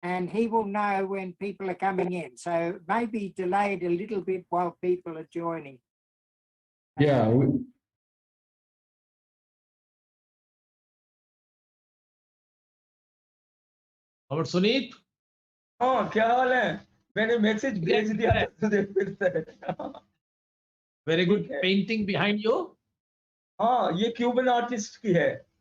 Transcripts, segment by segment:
and he will know when people are coming in. So maybe delayed a little bit while people are joining. Yeah. और सुनीत, हाँ, क्या हाल है? मैंने message भेज दिया था तुझे फिर से। वेरी गुड ठीक है। Painting behind you. हाँ, ये क्यूबन आर्टिस्ट की है।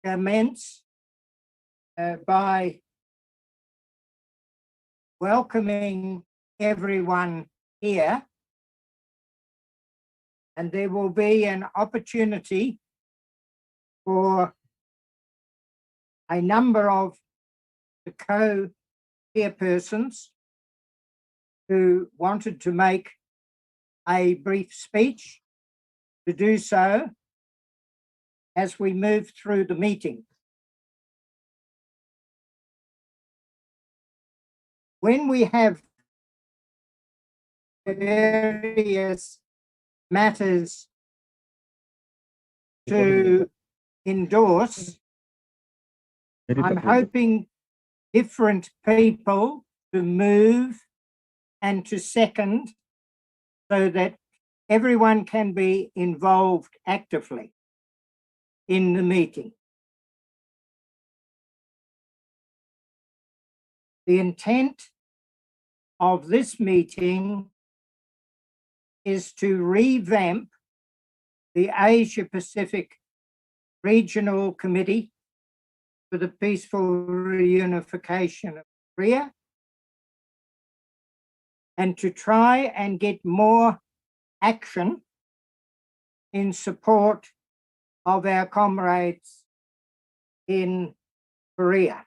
commence by welcoming everyone here, and there will be an opportunity for a number of the co-chairpersons who wanted to make a brief speech to do so as we move through the meeting. When we have various matters to endorse, I'm hoping different people to move and to second so that everyone can be involved actively in the meeting. The intent of this meeting is to revamp the Asia Pacific Regional Committee for the Peaceful Reunification of Korea, and to try and get more action in support of our comrades in Korea.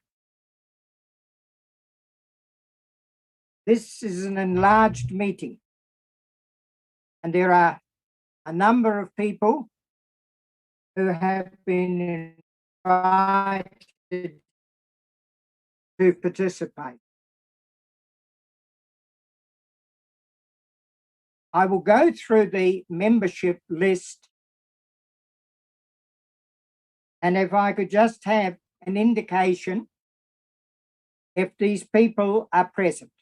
This is an enlarged meeting, and there are a number of people who have been invited to participate. I will go through the membership list, and if I could just have an indication if these people are present.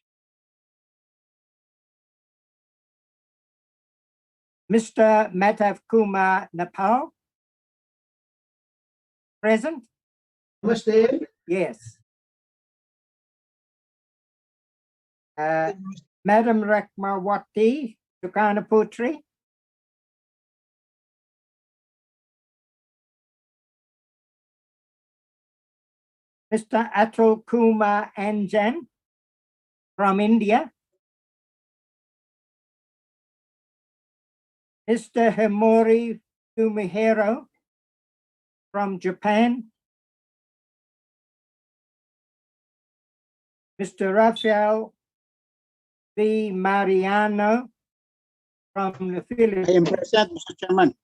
Mr. Madhav Kumar Nepal, present? Namaste. Yes. Madam Rakmawati Sukarnaputri. Mr. Atul Kumar Anjan from India. Mr. Himori Fumihiro from Japan. Mr. Rafael V. Mariano from the Philippines. I am present, Mr. Chairman.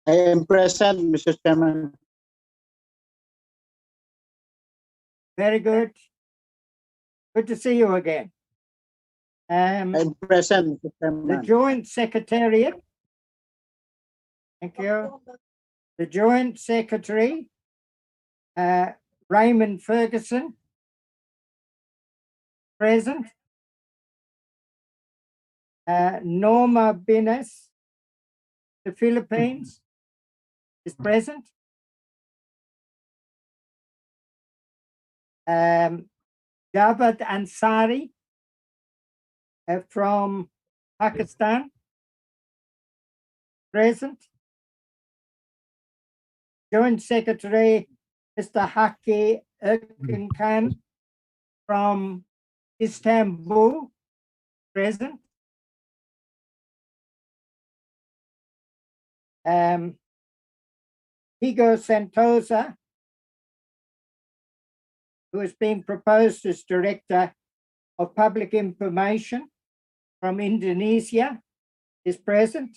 I am present, Mr. Chairman. Very good. Good to see you again. I am present, Mr. Chairman. The Joint Secretariat. Thank you. The Joint Secretary, Raymond Ferguson, present. Norma Bines, the Philippines, is present. Javad Ansari from Pakistan, present. Joint Secretary, Mr. Haki Erkin Khan from Istanbul, present. Higo Santosa, who is being proposed as Director of Public Information from Indonesia, is present.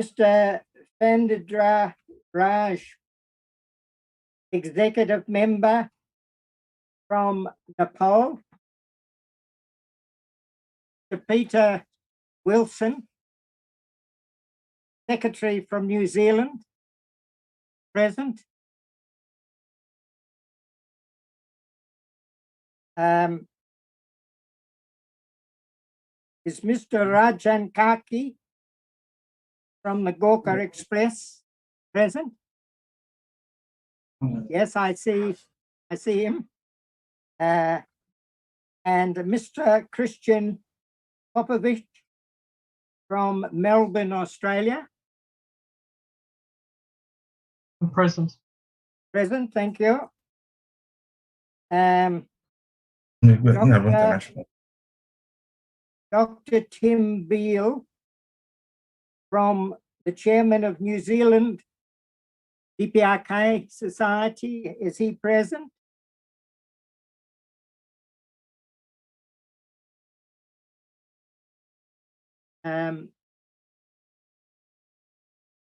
Mr. Vandendra Raj, Executive Member from Nepal. Mr. Peter Wilson, Secretary from New Zealand, present. Is Mr. Rajan Kaki from the Gokar Express present? Yes, I see him. And Mr. Christian Popovich from Melbourne, Australia. I'm present. Present, thank you. Dr. Tim Beale, from the chairman of New Zealand DPRK Society, is he present?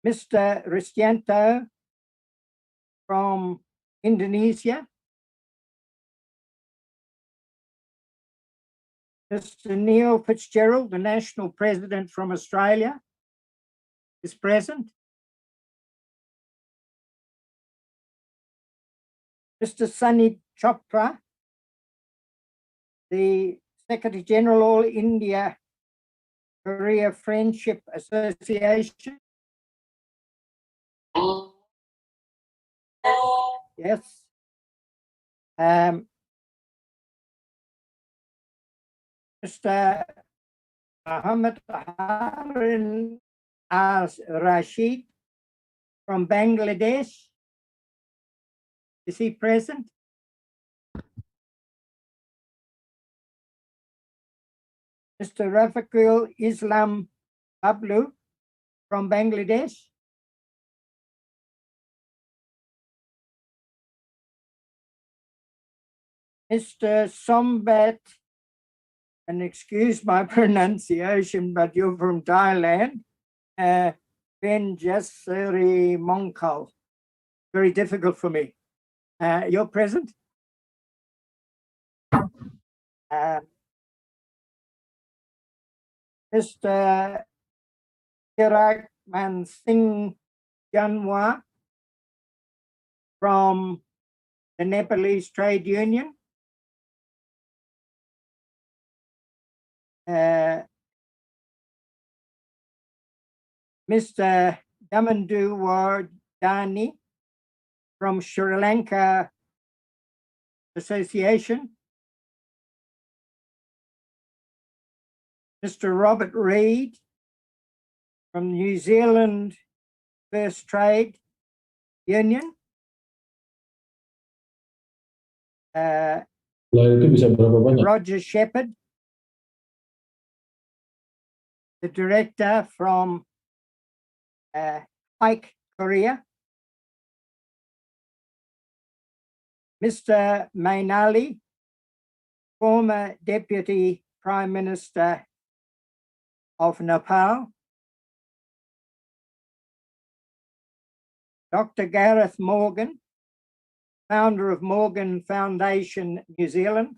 Mr. Ristianto from Indonesia. Mr. Neil Fitzgerald, the national president from Australia, is present. Mr. Sunny Chopra, the Secretary General, All India Korea Friendship Association. Yes. Mr. Muhammad Harun Rashid from Bangladesh. Is he present? Mr. Rafiqul Islam Ablu from Bangladesh. Mr. Sombat, and excuse my pronunciation, but you're from Thailand, Benjaseri Mongkal. Very difficult for me. You're present? Mr. Kirakman Singh Janwa from the Nepalese Trade Union. Mr. Damandu Wardani from Sri Lanka Association. Mr. Robert Reid from New Zealand First Trade Union. Roger Shepherd, the director from Ike, Korea. Mr. Mainali, former Deputy Prime Minister of Nepal. Dr. Gareth Morgan, founder of Morgan Foundation, New Zealand.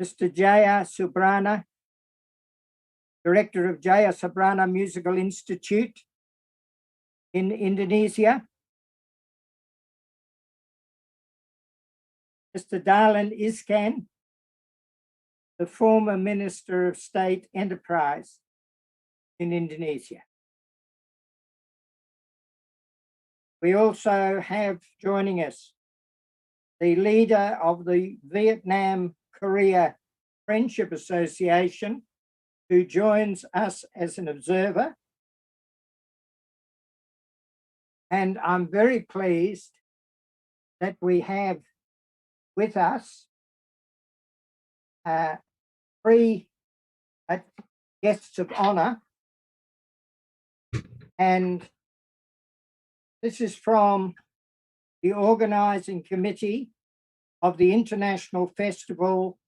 Mr. Jaya Subrana, director of Jaya Subrana Musical Institute in Indonesia. Mr. Dahlan Iskan, the former Minister of State Enterprise in Indonesia. We also have joining us the leader of the Vietnam-Korea Friendship Association, who joins us as an observer. And I'm very pleased that we have with us three guests of honor. And this is from the organizing committee of the International Festival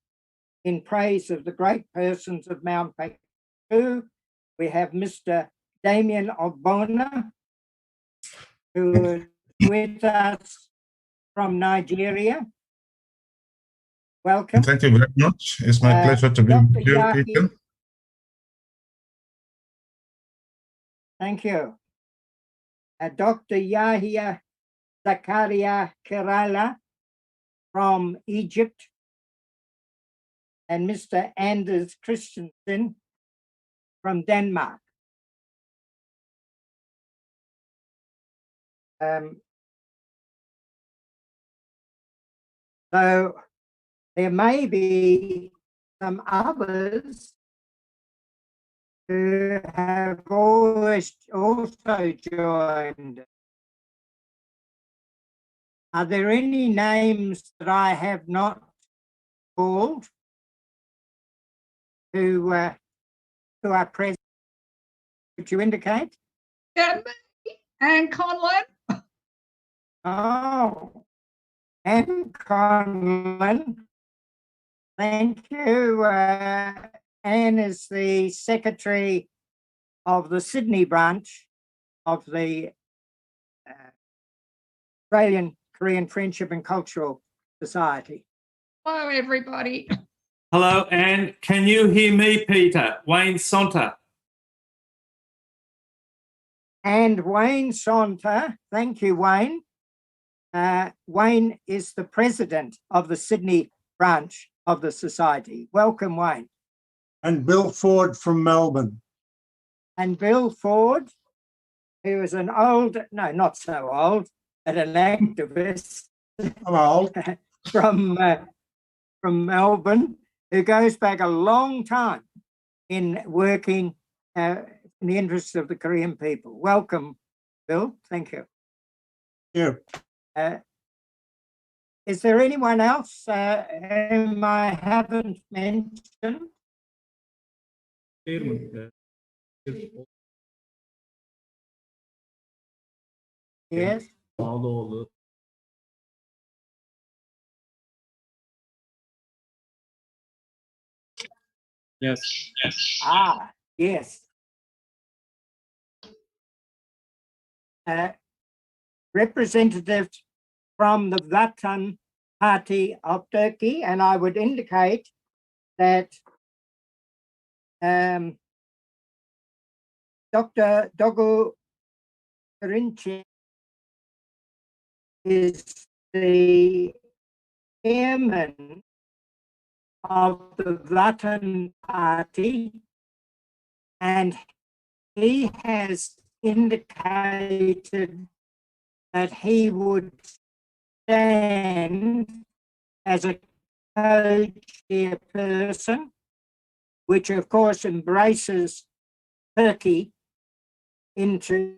in praise of the great persons of Mount Paku. We have Mr. Damien Ogbonna, who is with us from Nigeria. Welcome. Thank you very much. It's my pleasure to be with you, Peter. Thank you. Dr. Yahya Zakaria Kerala from Egypt, and Mr. Anders Christensen from Denmark. So there may be some others who have always also joined. Are there any names that I have not called who are present? Would you indicate? And me, and Conlon. Oh, Anne Conlon. Thank you. Anne is the secretary of the Sydney branch of the Australian Korean Friendship and Cultural Society. Hello, everybody. Hello, and can you hear me, Peter? Wayne Sonter. And Wayne Saunter, thank you, Wayne. Wayne is the president of the Sydney branch of the Society. Welcome, Wayne. And Bill Ford from Melbourne. And Bill Ford, who is an old, no, not so old, but an activist I'm old. from Melbourne, who goes back a long time in working in the interests of the Korean people. Welcome, Bill. Thank you. Yeah. Is there anyone else whom I haven't mentioned? Yes. Yes. Ah, yes. Representatives from the Vatan Party of Turkey, and I would indicate that Dr. Dogu Kerinci is the chairman of the Vatan Party, and he has indicated that he would stand as a co-chairperson, which of course embraces Turkey into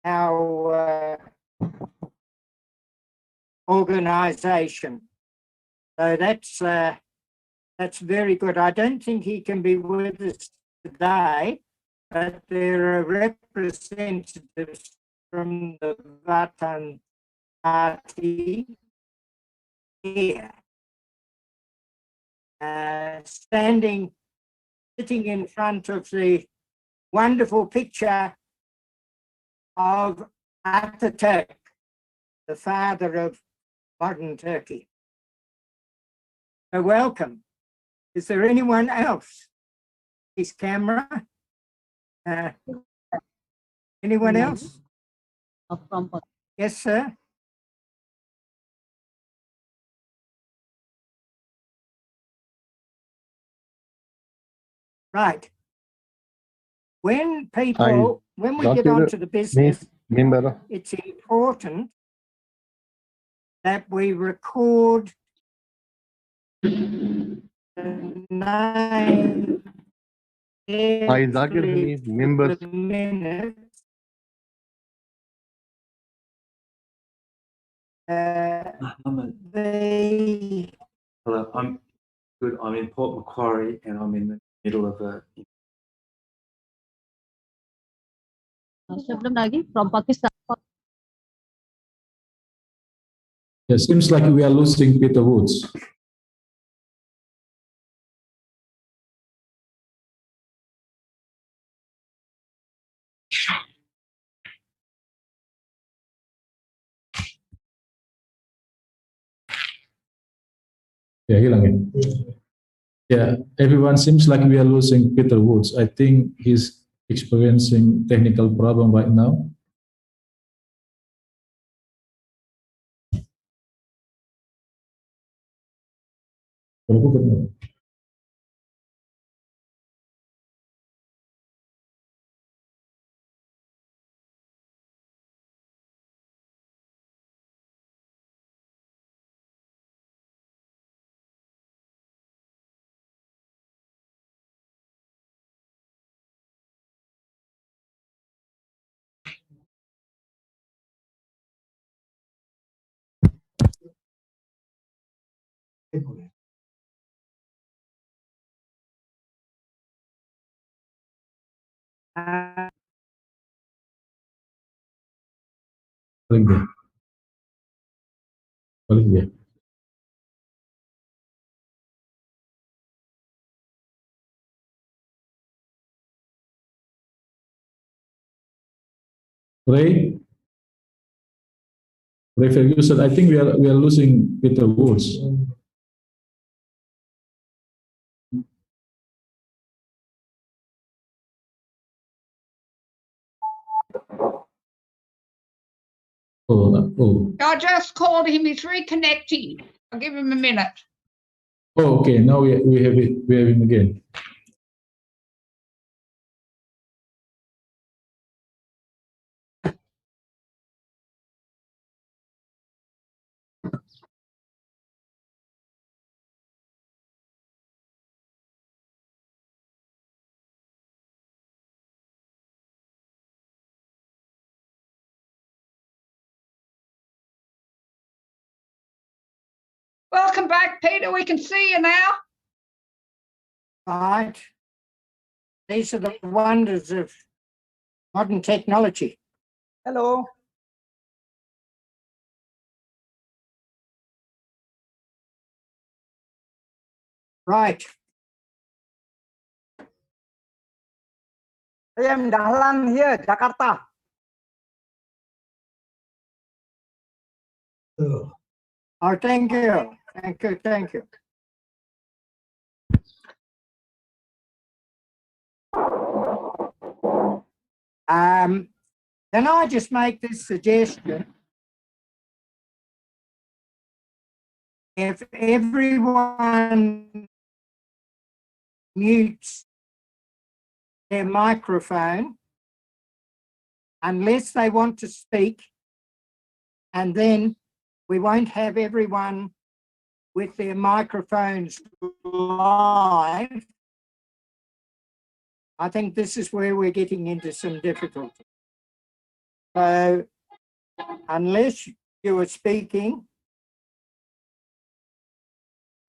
our organization. So that's very good. I don't think he can be with us today, but there are representatives from the Vatan Party here, sitting in front of the wonderful picture of Ataturk, the father of modern Turkey. So welcome. Is there anyone else? His camera? Anyone else? Yes, sir. Right. When we get onto the business, it's important that we record the name carefully for the minutes. Hello, I'm good. I'm in Port Macquarie and I'm in the middle of a. Sebelum lagi from Pakistan. Yeah, seems like we are losing Peter Woods. Yeah, hilang ya. Yeah, everyone seems like we are losing Peter Woods. I think he's experiencing technical problem right now. Paling dia. Paling dia. Ray Ferguson, I think we are losing Peter Woods. Oh. I just called him. He's reconnecting. I'll give him a minute. Oh, okay. Now we have it. We have him again. Welcome back, Peter. We can see you now. Right. These are the wonders of modern technology. Hello. Right. I am Dahlan here, Jakarta. Oh, thank you. Thank you. Thank you. Can I just make this suggestion? If everyone mutes their microphone, unless they want to speak, and then we won't have everyone with their microphones live. I think this is where we're getting into some difficulty. So unless you are speaking,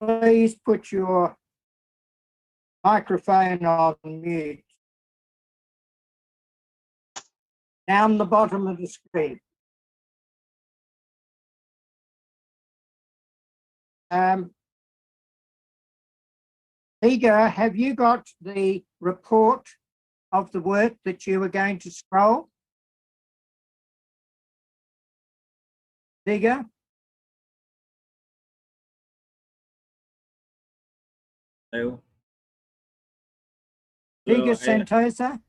please put your microphone on mute. Down the bottom of the screen. Igor, have you got the report of the work that you were going to scroll? Igor? Hello. Igor Santosa?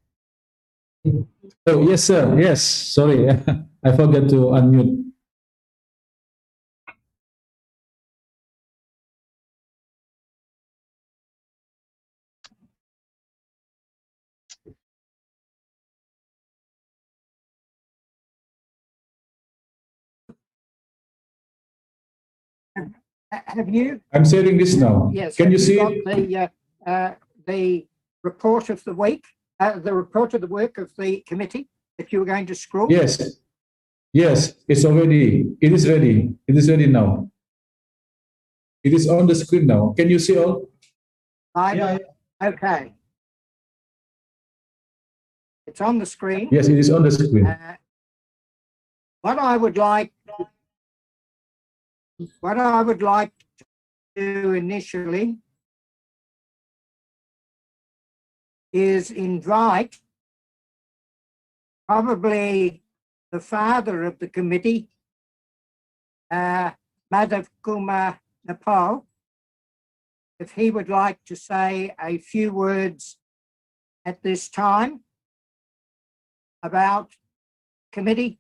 Oh, yes, sir. Yes. Sorry. I forgot to unmute. Have you? I'm sharing this now. Yes. Can you have see got it? the report of the week, the report of the work of the committee that you were going to scroll? Yes. Yes, it's already. It is ready. It is ready now. It is on the screen now. Can you see all? Right. Yeah. Okay. It's on the screen. Yes, it is on the screen. What I would like to do initially is invite probably the father of the committee, Madhav Kumar Nepal, if he would like to say a few words at this time about committee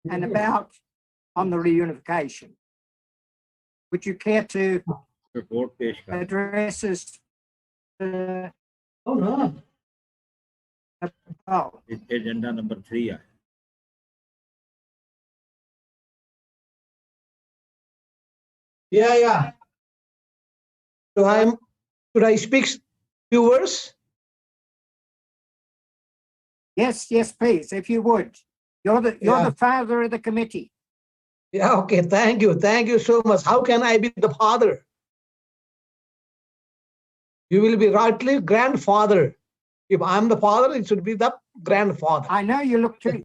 and about on the reunification. Would you care to address us? Oh no. Oh. Agenda number 3. Yeah. So should I speak few words? Yes, please, if you would. You're the father of the committee. Yeah, okay. Thank you so much. How can I be the father? You will be rightly grandfather If I'm the father, it should be the grandfather. I know you look too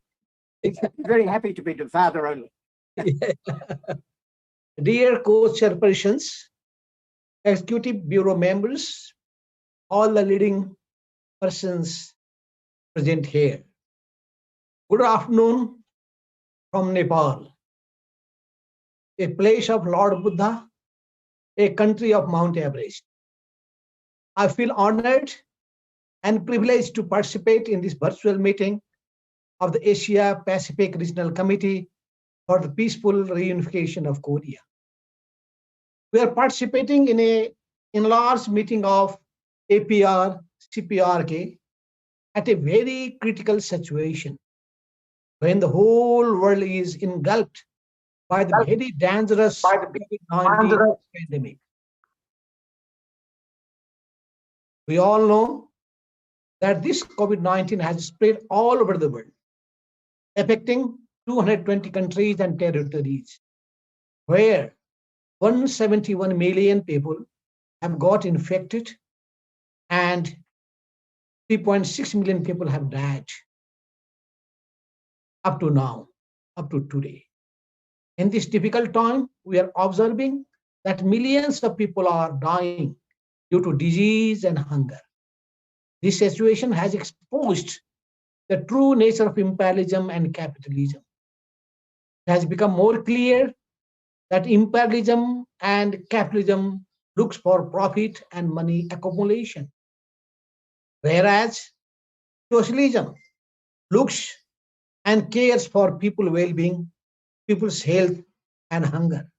very happy to be the father only. Dear co-chairpersons, executive bureau members, all the leading persons present here. Good afternoon from Nepal, a place of Lord Buddha, a country of Mount Everest. I feel honored and privileged to participate in this virtual meeting of the Asia Pacific Regional Committee for the Peaceful Reunification of Korea. We are participating in a enlarged meeting of APR CPRK at a very critical situation when the whole world is engulfed by the very dangerous COVID-19 pandemic. We all know that this COVID-19 has spread all over the world, affecting 220 countries and territories, where 171 million people have got infected and 3.6 million people have died up to now, up to today. In this difficult time, we are observing that millions of people are dying due to disease and hunger. This situation has exposed the true nature of imperialism and capitalism. It has become more clear that imperialism and capitalism looks for profit and money accumulation, whereas socialism looks and cares for people's well-being, people's health and hunger.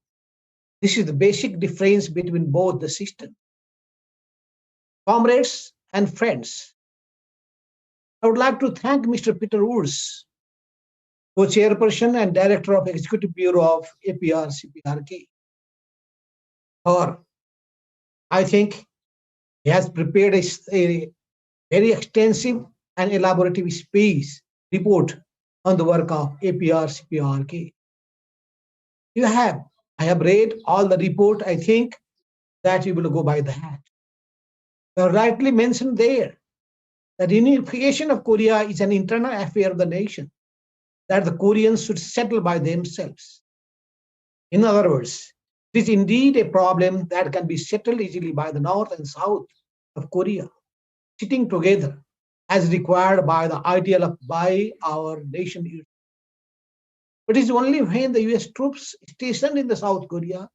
This is the basic difference between both the systems. Comrades and friends, I would like to thank Mr. Peter Woods, co-chairperson and director of Executive Bureau of APR CPRK, for I think he has prepared a very extensive and elaborative speech report on the work of APR CPRK. I have read all the report. I think that you will go by that. You are rightly mentioned there that unification of Korea is an internal affair of the nation, that the Koreans should settle by themselves. In other words, it is indeed a problem that can be settled easily by the North and South of Korea, sitting together as required by the ideal of by our nation. But it is only when the US troops stationed in the South Korea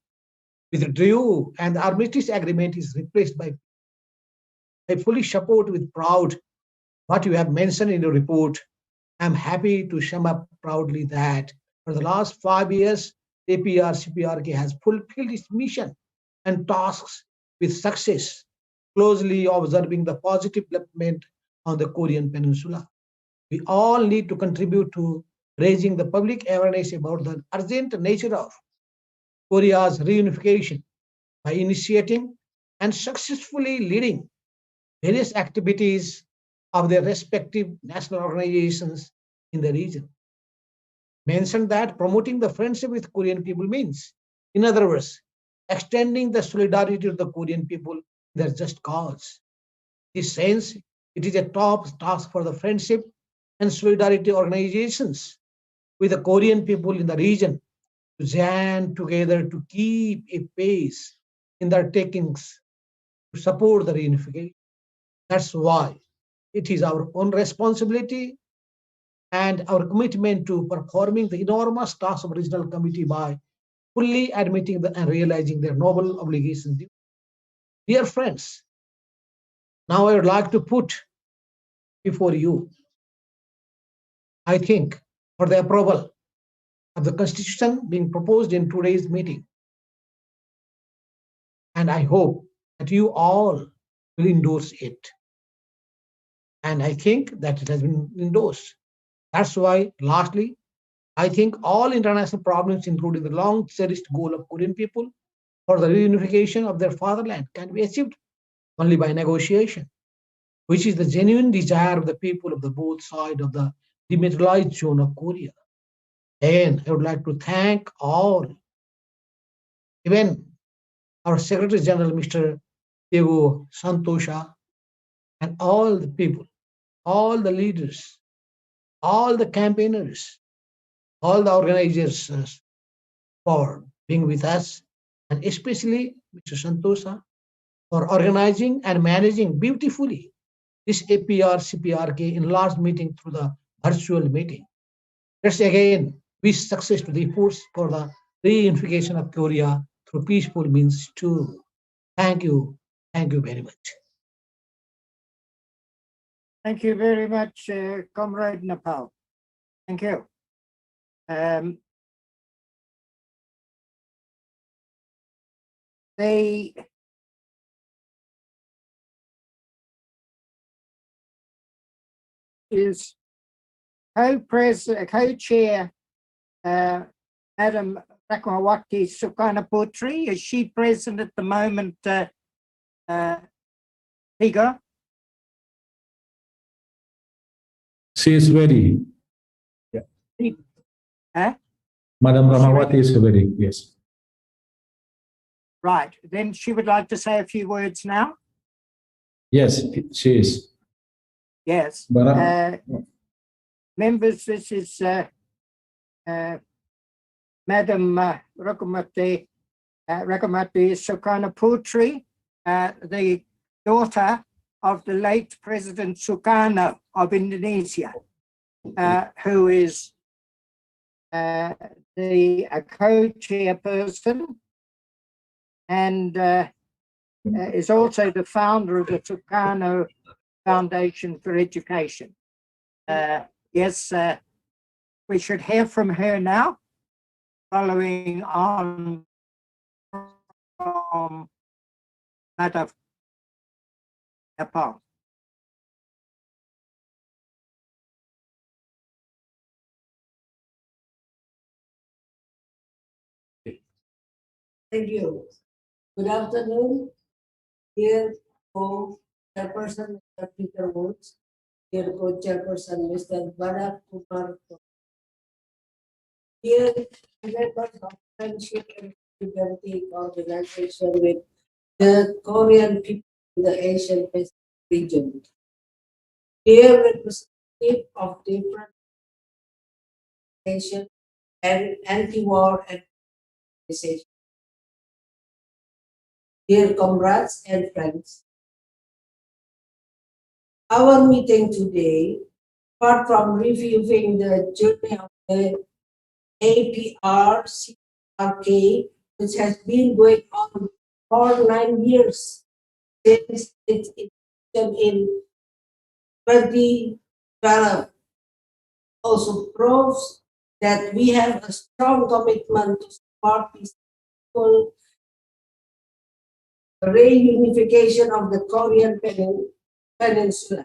withdrew and the armistice agreement is replaced by. I fully support with pride what you have mentioned in your report. I'm happy to sum up proudly that for the last 5 years, APR CPRK has fulfilled its mission and tasks with success, closely observing the positive development on the Korean Peninsula. We all need to contribute to raising the public awareness about the urgent nature of Korea's reunification by initiating and successfully leading various activities of their respective national organizations in the region. Mentioned that promoting the friendship with Korean people means, in other words, extending the solidarity of the Korean people in their just cause. In this sense, it is a top task for the friendship and solidarity organizations with the Korean people in the region to join together to keep a pace in their takings to support the reunification. That's why it is our own responsibility and our commitment to performing the enormous task of regional committee by fully admitting and realizing their noble obligations. Dear friends, now I would like to put before you, I think, for the approval of the Constitution being proposed in today's meeting. And I hope that you all will endorse it. And I think that it has been endorsed. That's why, lastly, I think all international problems, including the long cherished goal of Korean people for the reunification of their fatherland, can be achieved only by negotiation, which is the genuine desire of the people of the both sides of the demilitarized zone of Korea. And I would like to thank all, even our Secretary General, Mr. Diego Santosha, and all the people all the leaders, all the campaigners, all the organizers for being with us, and especially Mr. Santosa for organizing and managing beautifully this APR CPRK enlarged meeting through the virtual meeting. Let's again wish success to the efforts for the reunification of Korea through peaceful means too. Thank you. Thank you very much. Thank you very much, Comrade Nepal. Thank you. The is co-chair, Madam Ratnawati Sukarnoputri. Is she present at the moment, Tiga? She is ready. Huh? Madam Ramawati is ready, yes. Right, then she would like to say a few words now. Yes, she is. Yes. Members, this is Madam Ratnawati Sukarnoputri, the daughter of the late President Sukarno of Indonesia, who is the co-chairperson and is also the founder of the Sukarno Foundation for Education. Yes, we should hear from her now, following on from Madam Nepal. Thank you. Good afternoon, dear co-chairperson, Mr. Peter Woods, dear co-chairperson, Mr. Barak Kumar, dear members of Friendship and Solidarity Organization with the Korean people in the Asian Pacific region, dear representative of different nations and anti-war organizations, dear comrades and friends. Our meeting today, apart from reviewing the journey of the APR-CRK, which has been going on for 9 years since its inception in 2012, also proves that we have a strong commitment to support peaceful reunification of the Korean Peninsula.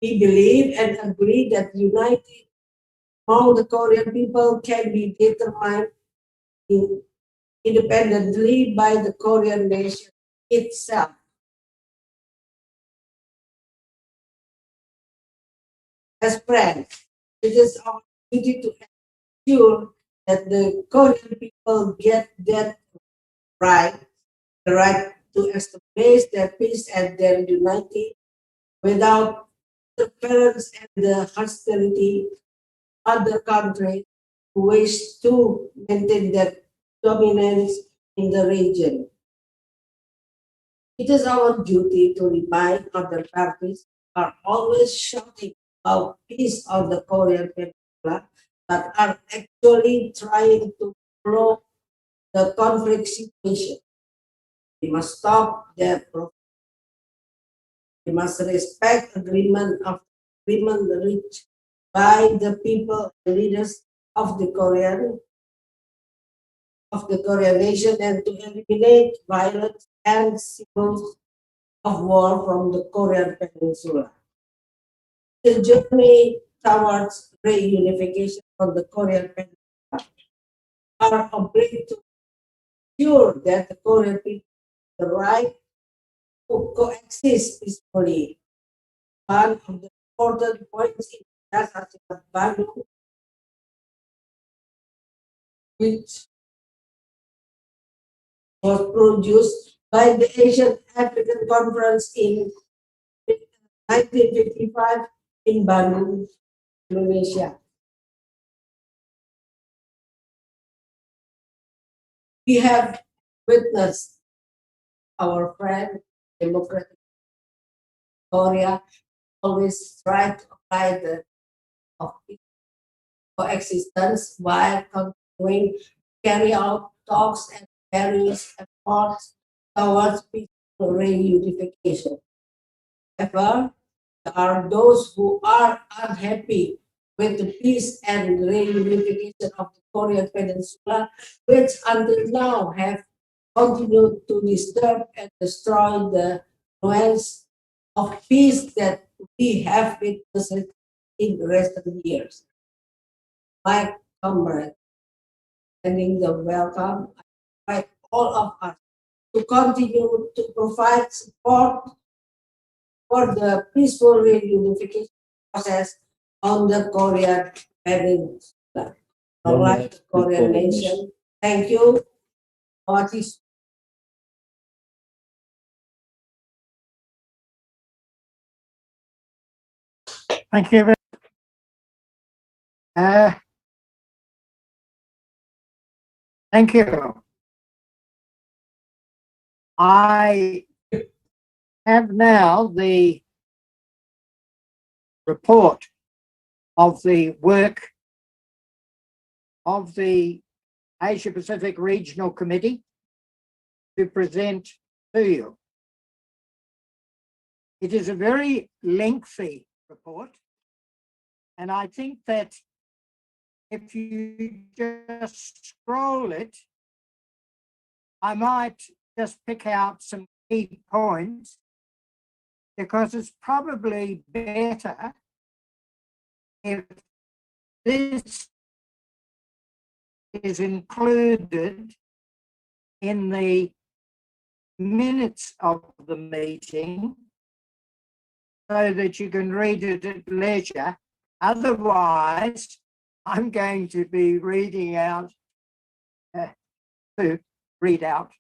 We believe and agree that united among the Korean people can be determined independently by the Korean nation itself. As friends, it is our duty to ensure that the Korean people get that right, the right to establish their peace and their unity without interference and the hostility of other countries who wish to maintain their dominance in the region. It is our duty to remind other parties who are always shouting about peace on the Korean Peninsula but are actually trying to blow the conflict situation. We must stop their progress. We must respect agreement reached by the people and leaders of the Korean nation and to eliminate violence and symbols of war from the Korean Peninsula. The journey towards reunification of the Korean Peninsula are obliged to ensure that the Korean people have the right to coexist peacefully. One of the important points in that value, which was produced by the Asian African Conference in 1955 in Bandung, Indonesia. We have witnessed our friend, Democratic Korea, always try to apply the of coexistence while continuing to carry out talks and various efforts towards peaceful reunification. However, there are those who are unhappy with the peace and reunification of the Korean Peninsula, which until now have continued to disturb and destroy the nuance of peace that we have witnessed in recent years. My comrade, sending the welcome, I invite all of us to continue to provide support for the peaceful reunification process on the Korean Peninsula. Unlike the Korean nation, thank you. What is Thank you. Thank you. I have now the report of the work of the Asia Pacific Regional Committee to present to you. It is a very lengthy report, and I think that if you just scroll it, I might just pick out some key points, because it's probably better if this is included in the minutes of the meeting so that you can read it at leisure. Otherwise, I'm going to be reading out to read out.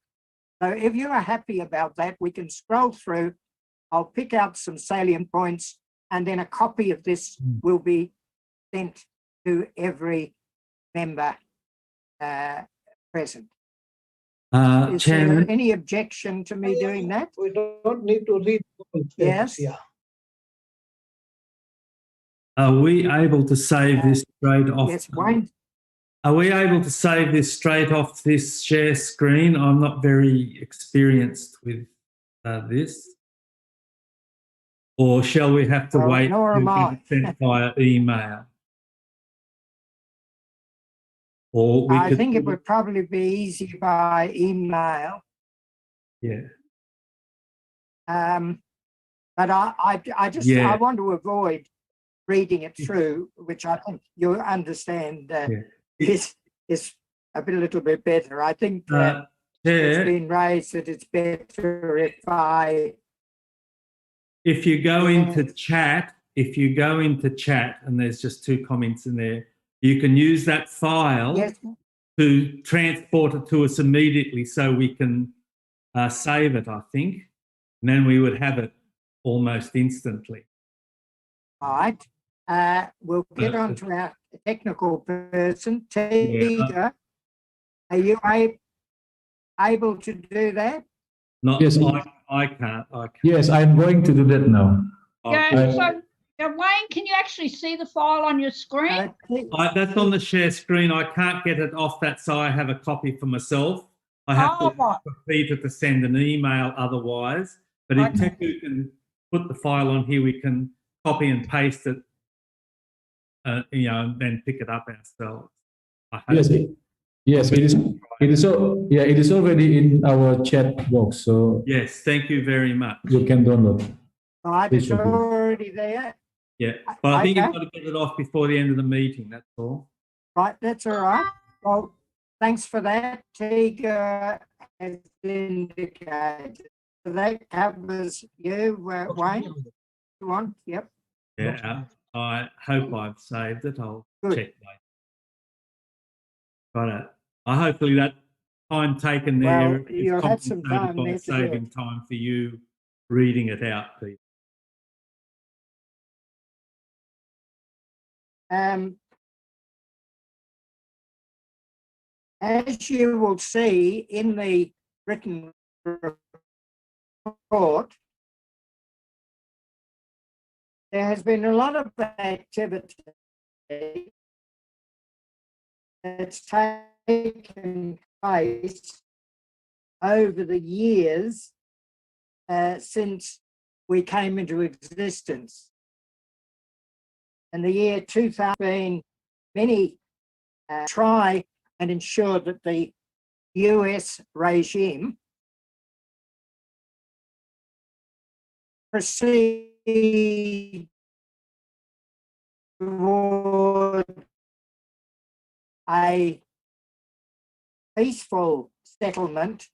So if you are happy about that, we can scroll through. I'll pick out some salient points, and then a copy of this will be sent to every member present. Is Chairman, there any objection to me doing that? We don't need to read. Yes. Yeah. are we able to save this straight off? Yes, Wayne. Are we able to save this straight off this share screen? I'm not very experienced with this. Or shall we have to Well, wait nor to am get I. it sent via email? Or we I could think it would probably be easy by email. Yeah. But I just Yeah. I want to avoid reading it through, which I think you understand is a little bit better. I think it's been raised that it's better if you go into chat, and there's just 2 comments in there, you can use that file to transport it to us immediately so we can save it, I think. And then we would have it almost instantly. All right. We'll get on to our technical person. Tiga, are you able to do that? Not, Yes, I can't. Yes, I'm going to do that now. Yeah, so Wayne, can you actually see the file on your screen? That's on the share screen. I can't get it off that, so I have a copy for myself. I have to repeat it to send an email otherwise. But if Teku can put the file on here, we can copy and paste it, and then pick it up ourselves. Yes, yes, it is. It is so. Yeah, it is already in our chat box. So yes, thank you very much. You can download. All right, it's already there. Yeah, but I think you've got to get it off before the end of the meeting. That's all. Right, that's all right. Well, thanks for that. Tiga has indicated. So that covers you, Wayne. You want? Yep. Yeah, I hope I've saved it. I'll check later. Got it. Hopefully that time taken there is compensated by saving time for you reading it out, Pete. As you will see in the written report, there has been a lot of activity that's taken place over the years since we came into existence. In the year 2000, many try and ensure that the US regime proceed toward a peaceful settlement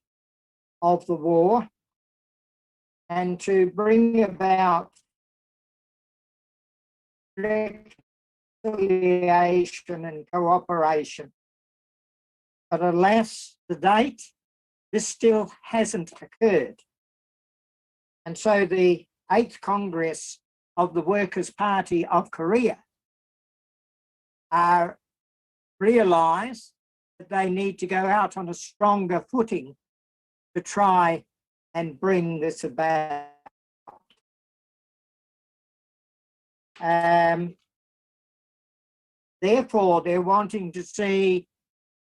of the war and to bring about reconciliation and cooperation. But alas, to date, this still hasn't occurred. And so the 8th Congress of the Workers' Party of Korea realize that they need to go out on a stronger footing to try and bring this about. Therefore, they're wanting to see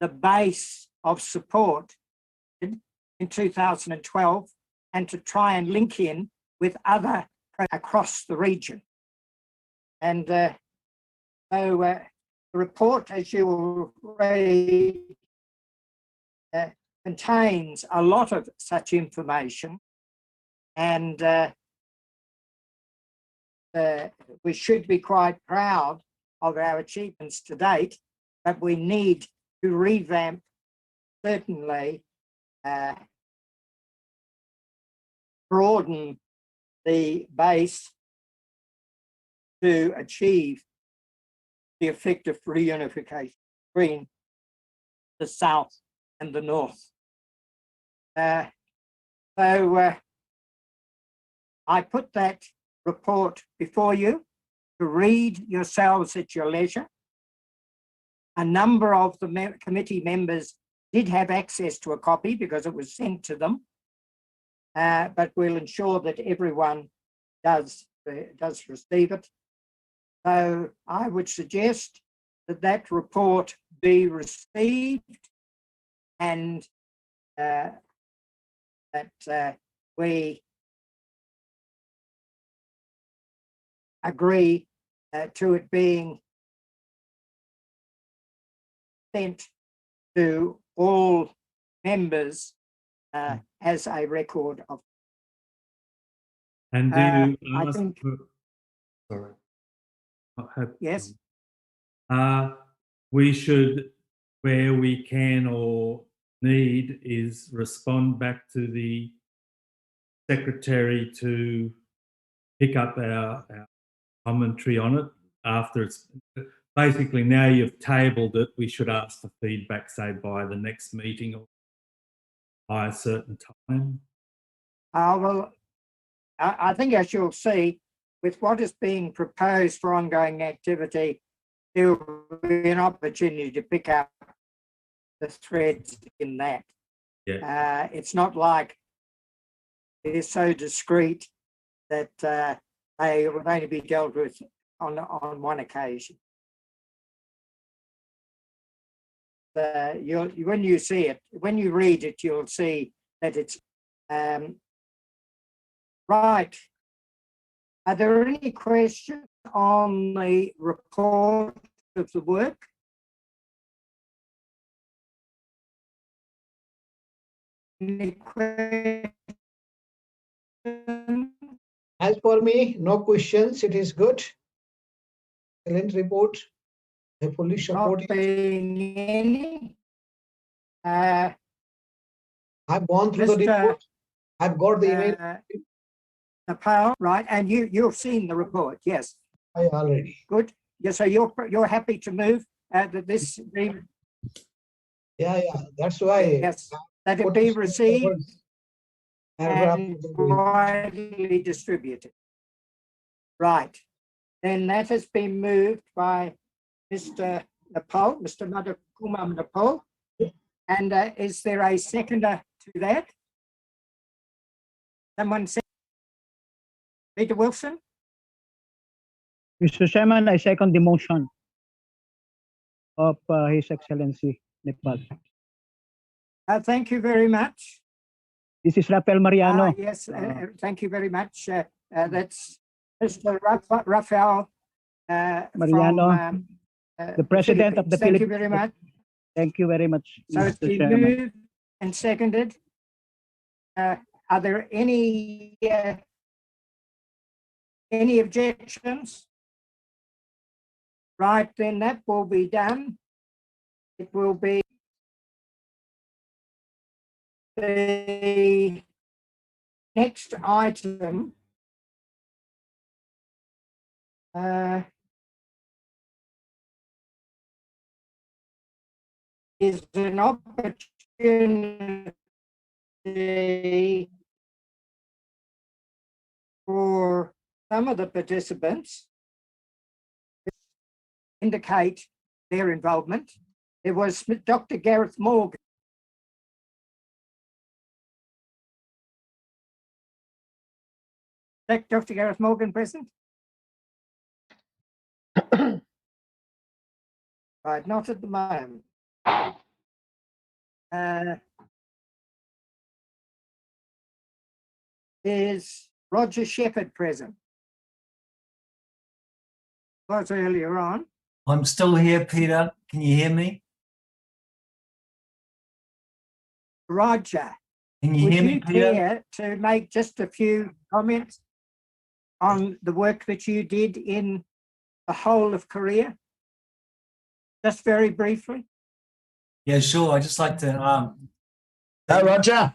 the base of support in 2012 and to try and link in with other across the region. And so the report, as you already contains a lot of such information, and we should be quite proud of our achievements to date, but we need to revamp, certainly broaden the base to achieve the effective reunification between the South and the North. So I put that report before you to read yourselves at your leisure. A number of the committee members did have access to a copy because it was sent to them, but we'll ensure that everyone does receive it. So I would suggest that that report be received and that we agree to it being sent to all members as a record of. And do you I ask think, sorry. yes. We should, where we can or need, is respond back to the secretary to pick up our commentary on it after it's basically, now you've tabled it, we should ask for feedback, say by the next meeting or by a certain time. Well, I think as you'll see, with what is being proposed for ongoing activity, there will be an opportunity to pick up the threads in that. Yeah. It's not like it is so discreet that they would only be dealt with on one occasion. When you see it, when you read it, you'll see that it's right. Are there any questions on the report of the work? Any questions? As for me, no questions. It is good. Excellent report. I fully support Not being any. I've gone through the report. I've got the email. Nepal, right? And you've seen the report, yes? I already. Good. Yes. So you're happy to move that this be. Yeah. That's why. Yes. That it be received and widely distributed. Right. Then that has been moved by Mr. Nepal, Mr. Kumar Nepal. And is there a seconder to that? Someone said, Peter Wilson? Mr. Chairman, I second the motion of His Excellency Nepal. Thank you very much. This is Rafael Mariano. Yes, thank you very much. That's Mr. Rafael Mariano, from, the President of the Philippines. Thank you Philippines. very much. Thank you very much, So it's Mr. been Chairman. moved and seconded. Are there any objections? Right, then that will be done. It will be the next item. Is an opportunity for some of the participants to indicate their involvement. There was Dr. Gareth Morgan. Is Dr. Gareth Morgan present? Right, not at the moment. Is Roger Shepherd present? Was earlier on. I'm still here, Peter. Can you hear me? Roger, Can you hear me, would you Peter? care to make just a few comments on the work that you did in the whole of Korea? Just very briefly. Yeah, sure. I'd just like to. Hi, Roger.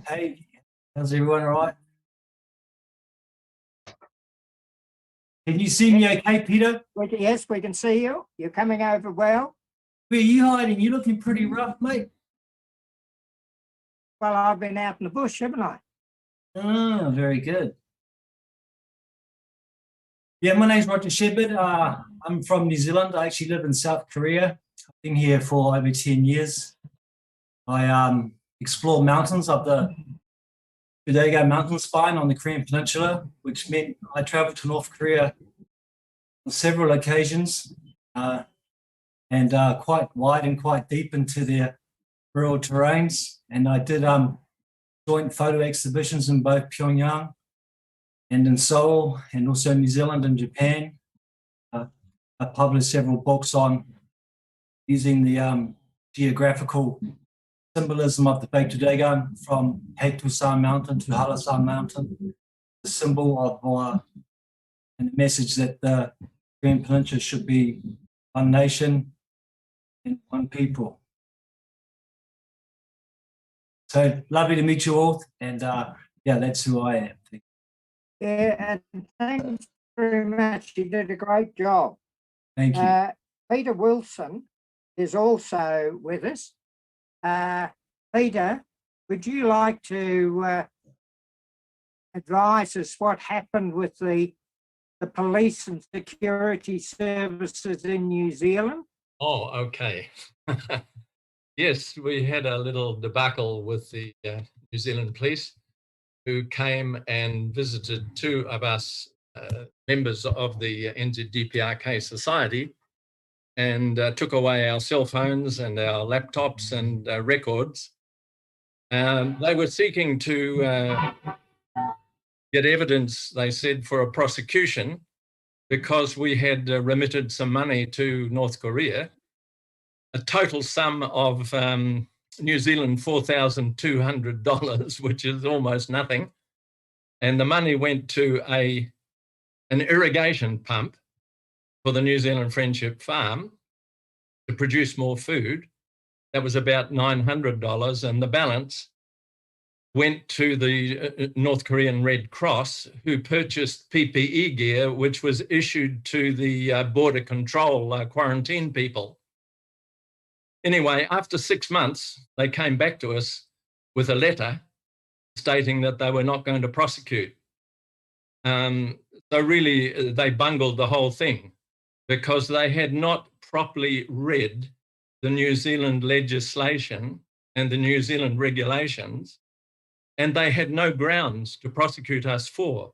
Hey, how's everyone? All right? Can you see me okay, Peter? Yes, we can see you. You're coming over well. Where are you hiding? You're looking pretty rough, mate. Well, I've been out in the bush, haven't I? Oh, very good. Yeah, my name's Roger Shepherd. I'm from New Zealand. I actually live in South Korea. I've been here for over 10 years. I explore mountains up the Udaegan mountain spine on the Korean Peninsula, which meant I traveled to North Korea on several occasions and quite wide and quite deep into their rural terrains. And I did joint photo exhibitions in both Pyongyang and in Seoul, and also New Zealand and Japan. I published several books on using the geographical symbolism of the Baekdudaegan from Haektusan Mountain to Halasan Mountain, the symbol of and the message that the Korean Peninsula should be one nation and one people. So lovely to meet you all, and yeah, that's who I am. Yeah, and thanks very much. You did a great job. Thank you. Peter Wilson is also with us. Peter, would you like to advise us what happened with the police and security services in New Zealand? Oh, okay. Yes, we had a little debacle with the New Zealand police, who came and visited two of us members of the NZDPRK Society and took away our cell phones and our laptops and records. They were seeking to get evidence, they said, for a prosecution because we had remitted some money to North Korea, a total sum of New Zealand $4,200, which is almost nothing. And the money went to an irrigation pump for the New Zealand Friendship Farm to produce more food. That was about $900, and the balance went to the North Korean Red Cross, who purchased PPE gear, which was issued to the border control quarantine people. Anyway, after 6 months, they came back to us with a letter stating that they were not going to prosecute. So really, they bungled the whole thing because they had not properly read the New Zealand legislation and the New Zealand regulations, and they had no grounds to prosecute us for.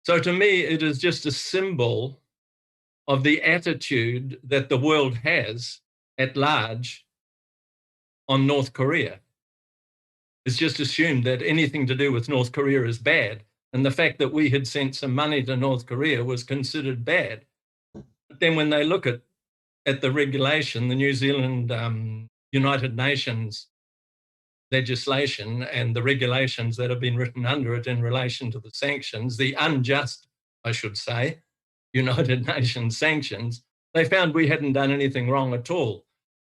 So to me, it is just a symbol of the attitude that the world has at large on North Korea. It's just assumed that anything to do with North Korea is bad. And the fact that we had sent some money to North Korea was considered bad. But then when they look at the regulation, the New Zealand United Nations legislation and the regulations that have been written under it in relation to the sanctions, the unjust, I should say, United Nations sanctions, they found we hadn't done anything wrong at all.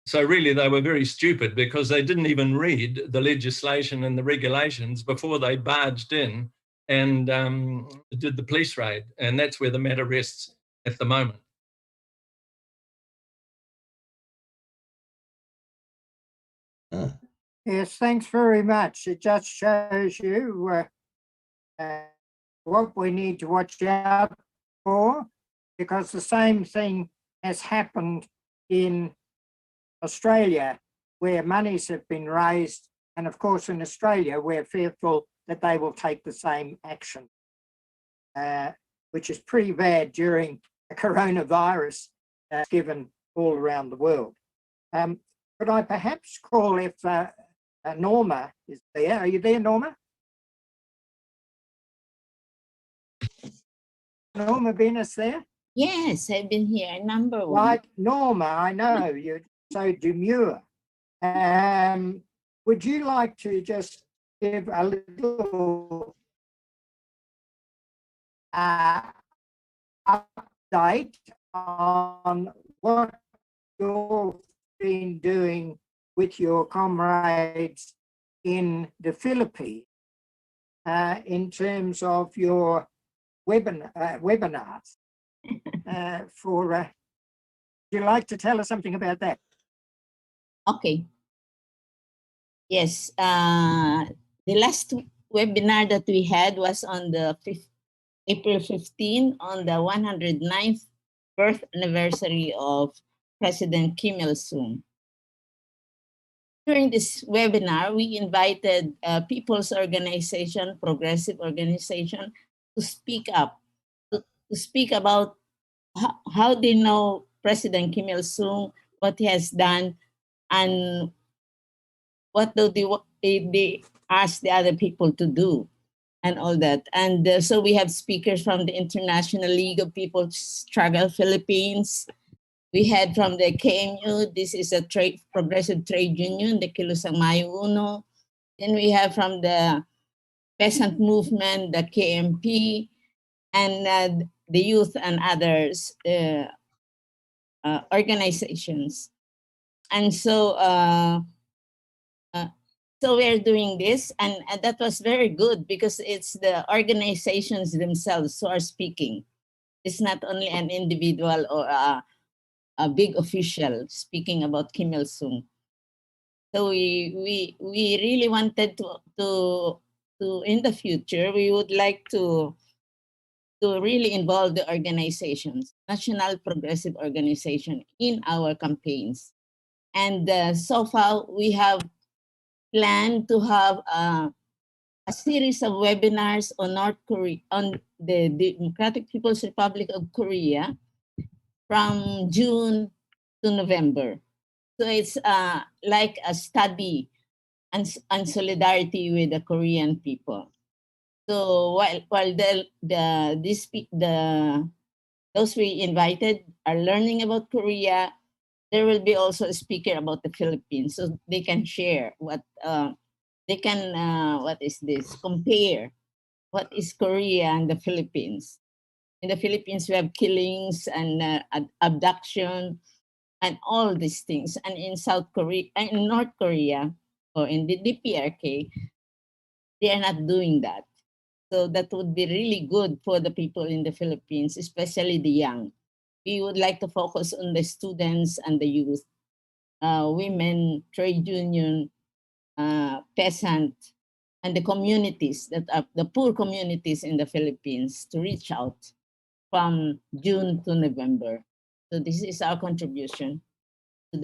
So really they were very stupid because they didn't even read the legislation and the regulations before they barged in and did the police raid. And that's where the matter rests at the moment. Yes, thanks very much. It just shows you what we need to watch out for, because the same thing has happened in Australia, where monies have been raised. And of course, in Australia, we're fearful that they will take the same action, which is pretty bad during a coronavirus given all around the world. Could I perhaps call if Norma is there? Are you there, Norma? Norma Venus there? Yes, I've been here, number one. Right, Norma, I know you're so demure. Would you like to just give a little update on what you've been doing with your comrades in the Philippines in terms of your webinars? Would you like to tell us something about that? Okay. Yes, the last webinar that we had was on the April 15 on the 109th birth anniversary of President Kim Il-sung. During this webinar, we invited people's organization, progressive organization, to speak up, to speak about how they know President Kim Il-sung, what he has done, and what do they ask the other people to do, and all that. And so we have speakers from the International League of People's Struggle Philippines. We had from the KMU, this is a progressive trade union, the Kilusang Mayo Uno. Then we have from the peasant movement, the KMP, and the youth and others organizations. And so so we're doing this, and that was very good because it's the organizations themselves who are speaking. It's not only an individual or a big official speaking about Kim Il-sung. So we really wanted to in the future, we would like to really involve the organizations, National Progressive Organization, in our campaigns. And so far, we have planned to have a series of webinars on North Korea, on the Democratic People's Republic of Korea, from June to November. So it's like a study and solidarity with the Korean people. So while those we invited are learning about Korea, there will be also a speaker about the Philippines, so they can share what they can. What is this? Compare what is Korea and the Philippines. In the Philippines, we have killings and abduction and all these things. And in South Korea, and in North Korea, or in the DPRK, they are not doing that. So that would be really good for the people in the Philippines, especially the young. We would like to focus on the students and the youth, women, trade union, peasant, and the communities that are the poor communities in the Philippines to reach out from June to November. So this is our contribution to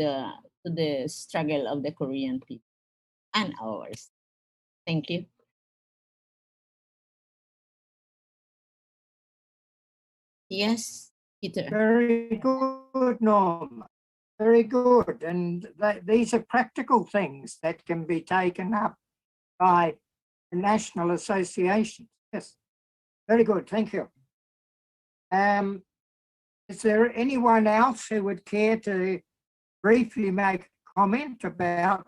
the struggle of the Korean people and ours. Thank you. Yes, Peter. Very good, Norma. Very good. And these are practical things that can be taken up by the national associations. Yes, very good. Thank you. Is there anyone else who would care to briefly make a comment about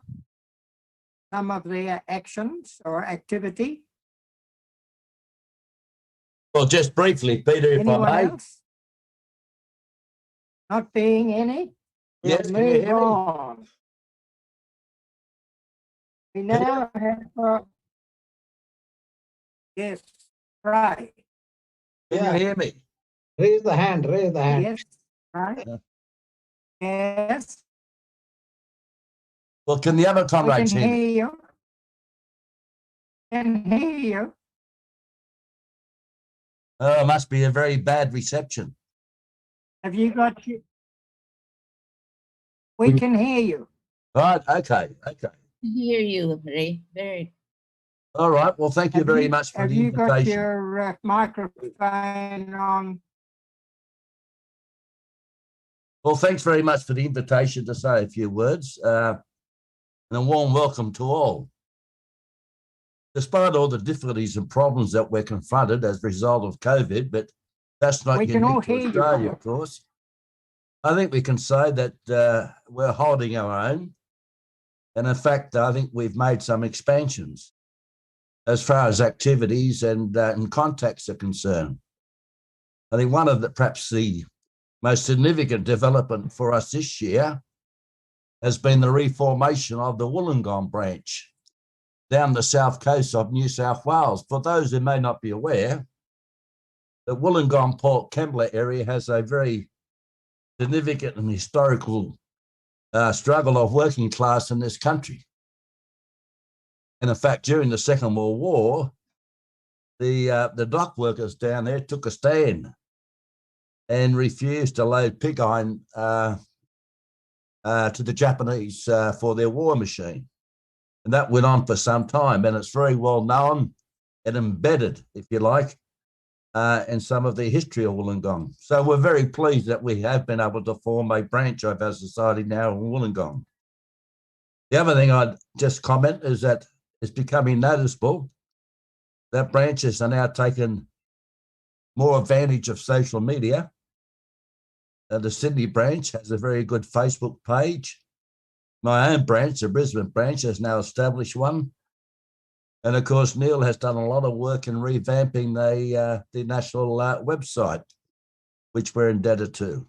some of their actions or activity? Well, just briefly, Peter, if Anyone I may. else? Not being any? We'll Yes, can you move hear me? on. We now have, yes, right. Can you hear me? Raise the hand, raise the hand. Yes, right. Yes, Well, can the other we comrades can hear me? hear you. Can hear you. Oh, it must be a very bad reception. Have you got you? We can hear you. Right, okay, okay. Hear you, Ray. Very. All right, well, thank you very much for Have the you got invitation. your microphone on? Well, thanks very much for the invitation to say a few words, and a warm welcome to all. Despite all the difficulties and problems that we're confronted as a result of COVID, but that's not We can all unique to hear you. Australia, of course. I think we can say that we're holding our own. And in fact, I think we've made some expansions as far as activities and contacts are concerned. I think one of perhaps the most significant development for us this year has been the reformation of the Wollongong branch down the south coast of New South Wales. For those who may not be aware, the Wollongong Port Kembla area has a very significant and historical struggle of working class in this country. And in fact, during the Second World War, the dock workers down there took a stand and refused to load pig iron to the Japanese for their war machine. And that went on for some time, and it's very well known and embedded, if you like, in some of the history of Wollongong. So we're very pleased that we have been able to form a branch of our society now in Wollongong. The other thing I'd just comment is that it's becoming noticeable that branches are now taking more advantage of social media. The Sydney branch has a very good Facebook page. My own branch, the Brisbane branch, has now established one. And of course, Neil has done a lot of work in revamping the national website, which we're indebted to.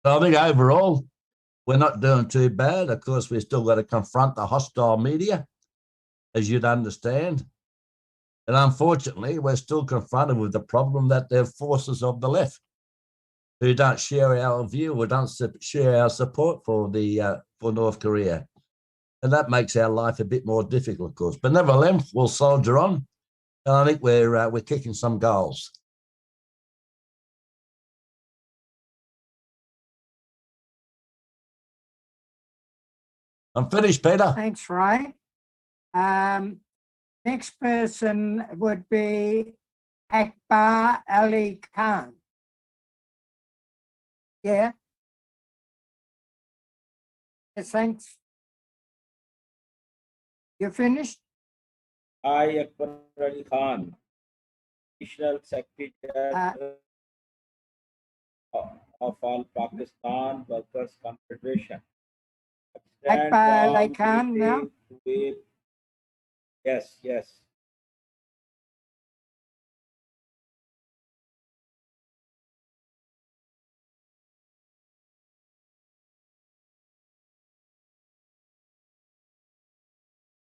So I think overall, we're not doing too bad. Of course, we've still got to confront the hostile media, as you'd understand. And unfortunately, we're still confronted with the problem that there are forces of the left who don't share our view or don't share our support for for North Korea. And that makes our life a bit more difficult, of course. But nevertheless, we'll soldier on. And I think we're kicking some goals. I'm finished, Peter. Thanks, Ray. Next person would be Akbar Ali Khan. Yeah. Yes, thanks. You finished? I, Akbar Ali Khan, Additional Secretary of All Pakistan Workers Confederation. Akbar Ali Khan now? Yes, yes.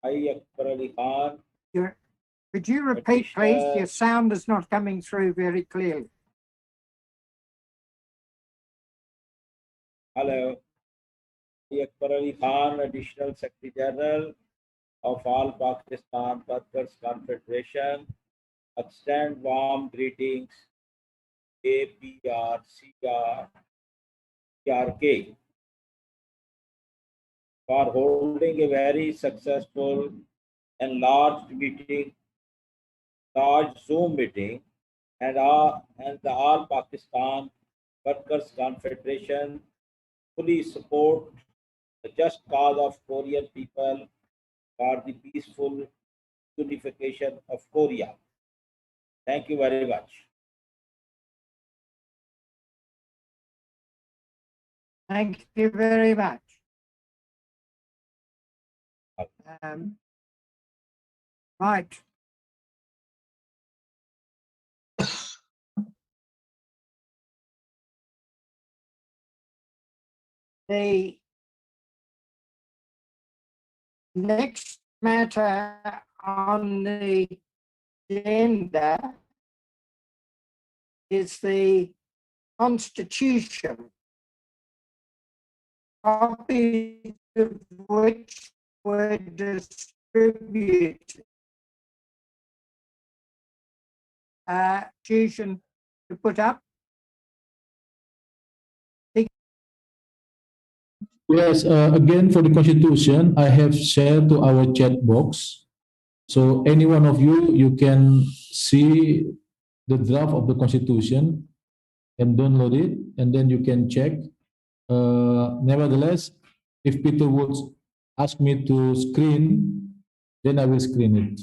I, Akbar Ali Khan. Could you repeat, please? Your sound is not coming through very clearly. Hello. I, Akbar Ali Khan, Additional Secretary General of All Pakistan Workers Confederation, extend warm greetings, APRCR, PRK, for holding a very successful and large Zoom meeting, and the All Pakistan Workers Confederation fully support the just cause of Korean people for the peaceful unification of Korea. Thank you very much. Thank you very much. Right. The next matter on the agenda is the Constitution, copies of which were distributed. Constitution to put up. Yes, again for the Constitution, I have shared to our chat box. So any one of you can see the draft of the Constitution and download it, and then you can check. Nevertheless, if Peter would ask me to screen, then I will screen it.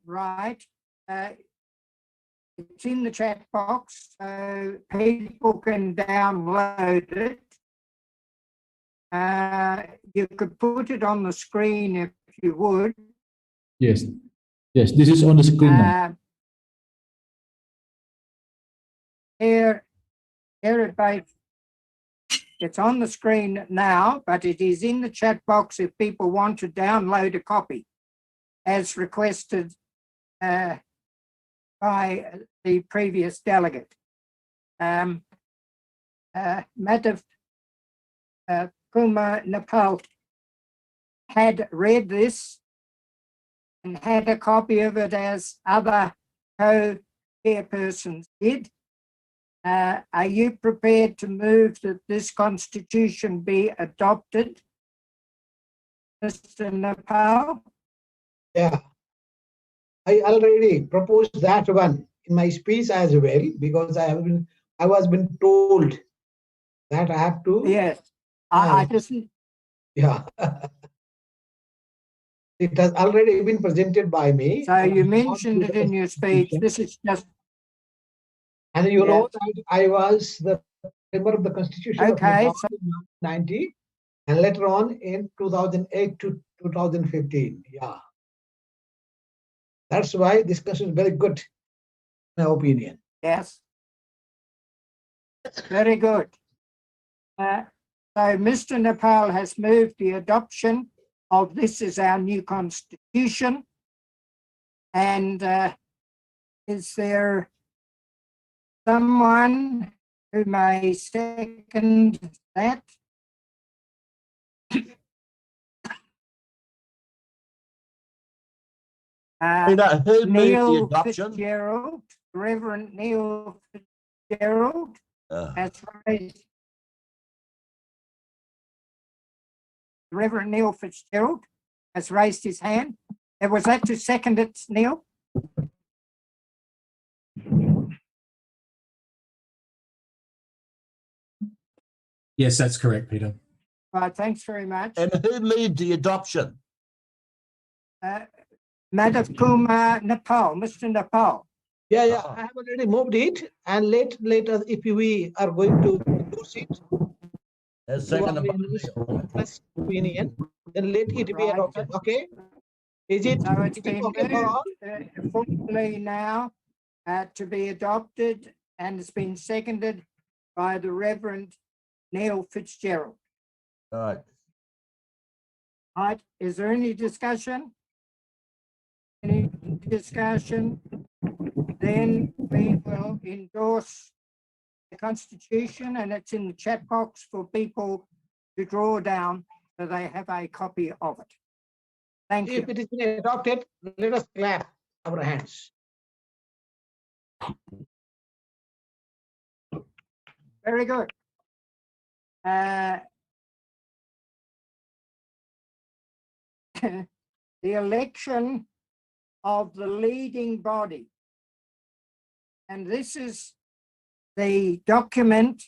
Right. It's in the chat box, so people can download it. You could put it on the screen if you would. Yes, yes, this is on the screen now. Here it's on the screen now, but it is in the chat box if people want to download a copy, as requested by the previous delegate. Madhav Kumar Nepal had read this and had a copy of it, as other co-chairpersons did. Are you prepared to move that this constitution be adopted, Mr. Nepal? Yeah, I already proposed that one in my speech as well, because I was been told that I have to. Yes, I just. Yeah. It has already been presented by me. So you mentioned it in your speech. This is just. And you know that I was the member of the Constitution of Nepal in 1990, and later on in 2008 to 2015. Yeah. That's why this question is very good, in my opinion. Yes. Very good. So Mr. Nepal has moved the adoption of this as our new constitution. And is there someone who may second that? Who moved the Neil adoption? Fitzgerald, Reverend Neil Fitzgerald, has raised. Reverend Neil Fitzgerald has raised his hand. And was that to second it, Neil? Yes, that's correct, Peter. Right, thanks very much. And who moved the adoption? Madhav Kumar Nepal, Mr. Nepal. Yeah, I have already moved it, and later if we are going to endorse it, opinion, then let it be adopted. Okay? Is it? So it's been okay for all? Formally now to be adopted, and it's been seconded by the Reverend Neil Fitzgerald. All right. All right. Is there any discussion? Any discussion? Then we will endorse the Constitution, and it's in the chat box for people to draw down so they have a copy of it. Thank you. If it is been adopted, let us clap our hands. Very good. the election of the leading body. And this is the document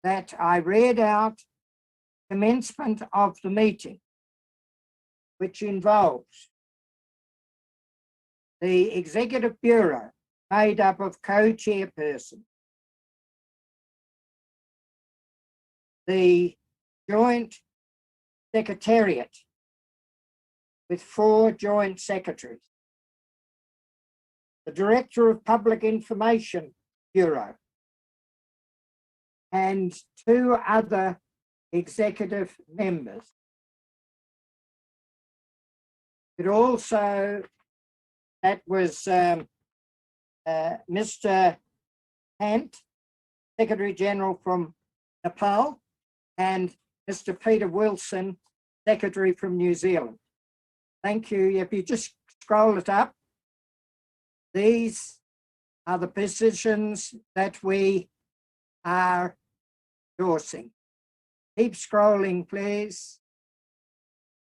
that I read out, commencement of the meeting, which involves the Executive Bureau, made up of co-chairpersons, the Joint Secretariat with 4 joint secretaries, the Director of Public Information Bureau, and 2 other executive members. It also, that was Mr. Hant, Secretary General from Nepal, and Mr. Peter Wilson, Secretary from New Zealand. Thank you. If you just scroll it up, these are the positions that we are endorsing. Keep scrolling, please.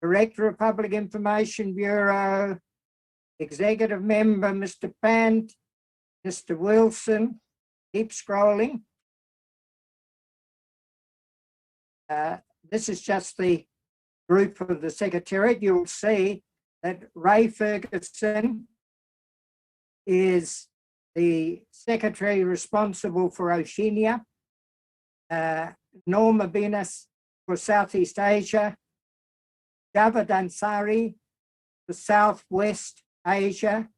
Director of Public Information Bureau, Executive Member, Mr. Pant, Mr. Wilson. Keep scrolling. This is just the group of the Secretariat. You'll see that Ray Ferguson is the Secretary responsible for Oceania, Norma Venus for Southeast Asia, Javad Ansari for Southwest Asia,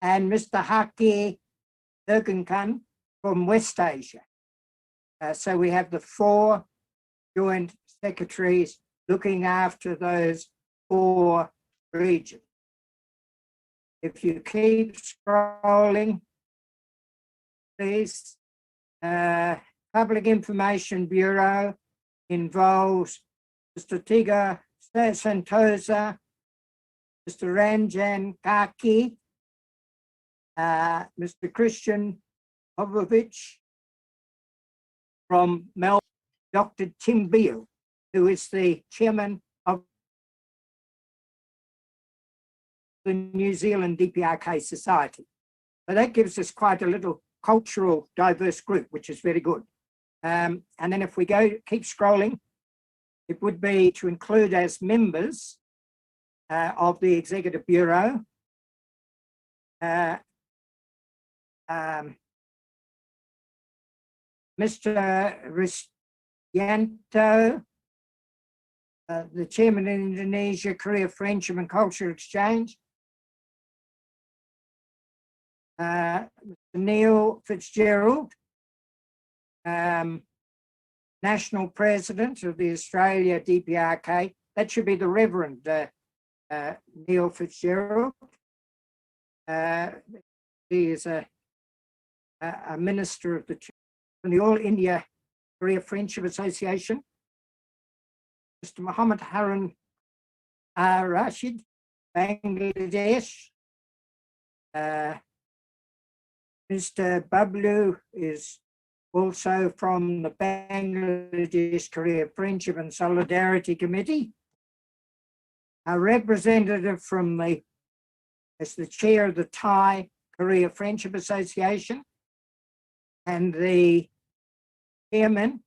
and Mr. Haki Ergenkan from West Asia. So we have the 4 joint secretaries looking after those 4 regions. If you keep scrolling, please. Public Information Bureau involves Mr. Tiga Sentosa, Mr. Ranjan Kaki, Mr. Christian Povovich from Melbourne, Dr. Tim Beale, who is the chairman of the New Zealand DPRK Society. So that gives us quite a little cultural diverse group, which is very good. And then if we keep scrolling, it would be to include as members of the Executive Bureau, Mr. Risyanto, the Chairman of Indonesia Korea Friendship and Cultural Exchange, Mr. Neil Fitzgerald, National President of the Australia DPRK. That should be the Reverend Neil Fitzgerald. He is a minister of from the All India Korea Friendship Association. Mr. Muhammad Harun Rashid, Bangladesh. Mr. Bablu is also from the Bangladesh Korea Friendship and Solidarity Committee. A representative from as the chair of the Thai Korea Friendship Association and the chairman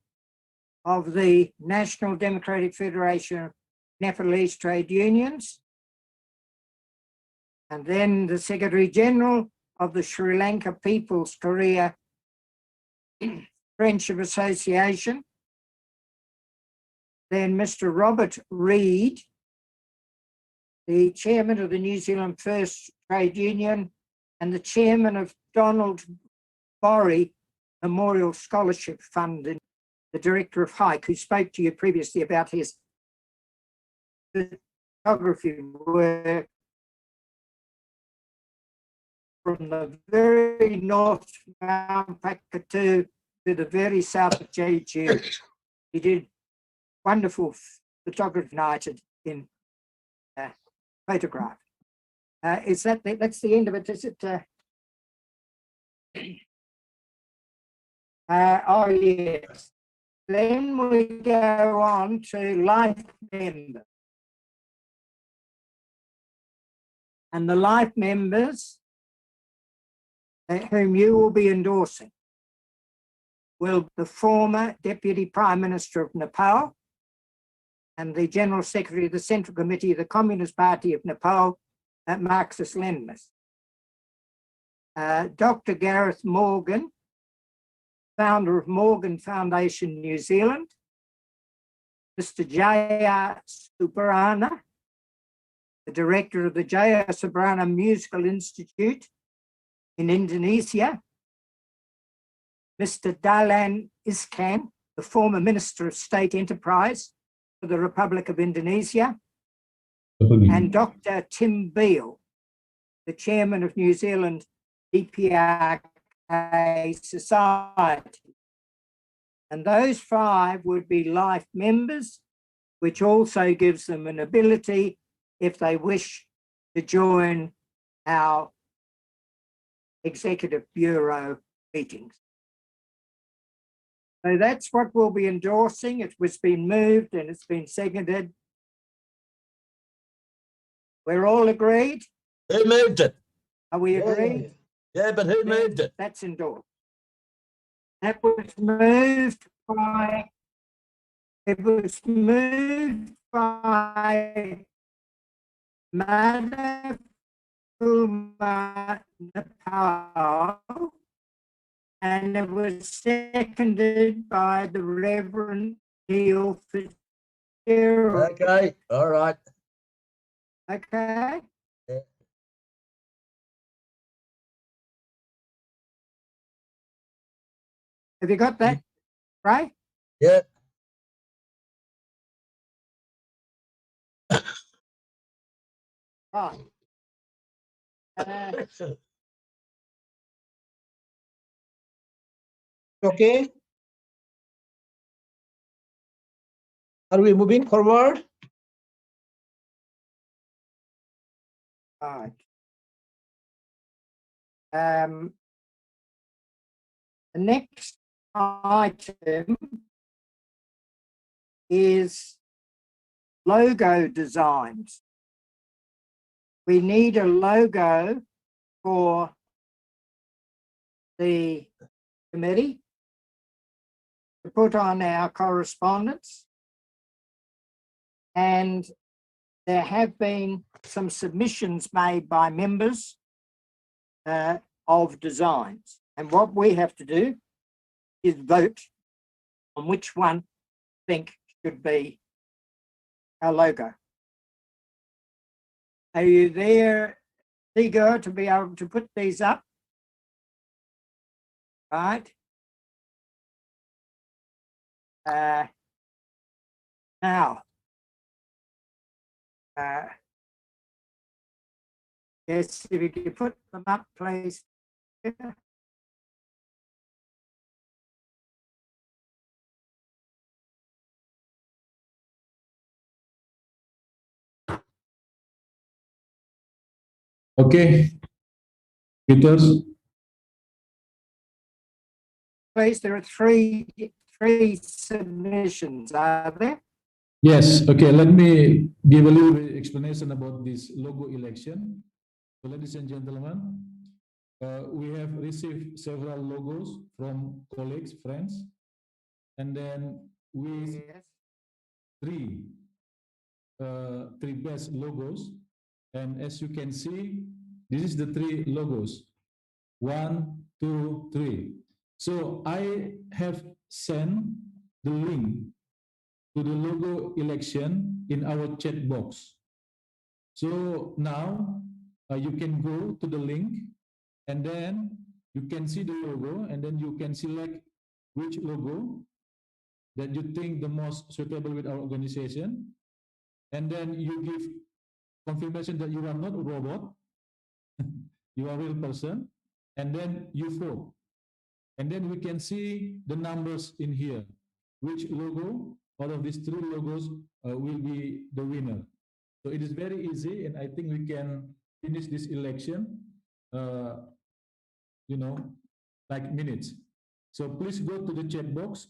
of the National Democratic Federation of Nepalese Trade Unions, and then the Secretary General of the Sri Lanka People's Korea Friendship Association, then Mr. Robert Reid, the chairman of the New Zealand First Trade Union and the chairman of Donald Borry Memorial Scholarship Fund, and the director of HIKE, who spoke to you previously about his photography work from the very north Mount Pakatu to the very south of Jeju. He did wonderful photography united in photograph. Is that's the end of it? Is it? Oh yes. Then we go on to life members. And the life members whom you will be endorsing will be the former Deputy Prime Minister of Nepal and the General Secretary of the Central Committee of the Communist Party of Nepal, Marxist-Leninist. Dr. Gareth Morgan, founder of Morgan Foundation New Zealand, Mr. Jaya Subrana, the director of the Jaya Subrana Musical Institute in Indonesia, Mr. Dahlan Iskan, the former Minister of State Enterprise for the Republic of Indonesia, and Dr. Tim Beale, the chairman of New Zealand DPRK Society. And those 5 would be life members, which also gives them an ability, if they wish, to join our Executive Bureau meetings. So that's what we'll be endorsing. It was been moved and it's been seconded. We're all agreed? Who moved it? Are we agreed? Yeah, but who moved it? That's endorsed. That was moved by, it was moved by Madhav Kumar Nepal, and it was seconded by the Reverend Neil Fitzgerald. Okay, all right. Okay. Yeah. Have you got that right? Yeah. Right. Okay. Are we moving forward? Right. The next item is logo designs. We need a logo for the committee to put on our correspondence. And there have been some submissions made by members of designs. And what we have to do is vote on which one we think should be our logo. Are you there, Igor, to be able to put these up? Right. Now, yes, if you could put them up, please. Okay, Peters. Please, there are three submissions, are there? Yes, okay, let me give a little bit explanation about this logo election. So, ladies and gentlemen, we have received several logos from colleagues, friends, and then we three best logos. And as you can see, this is the 3 logos. 1, 2, 3. So I have sent the link to the logo election in our chat box. So now you can go to the link and then you can see the logo and then you can select which logo that you think the most suitable with our organization. And then you give confirmation that you are not a robot, you are a real person, and then you vote. And then we can see the numbers in here. Which logo out of these 3 logos will be the winner. So it is very easy, and I think we can finish this election, like minutes. So please go to the chat box.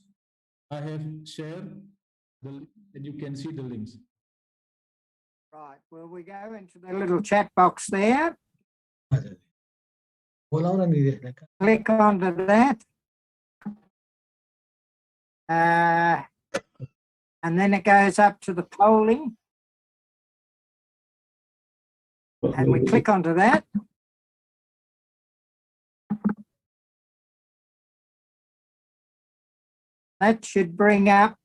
I have shared the, and you can see the links. Right, well, we go into the little chat box there. Click onto that. And then it goes up to the polling. And we click onto that. That should bring up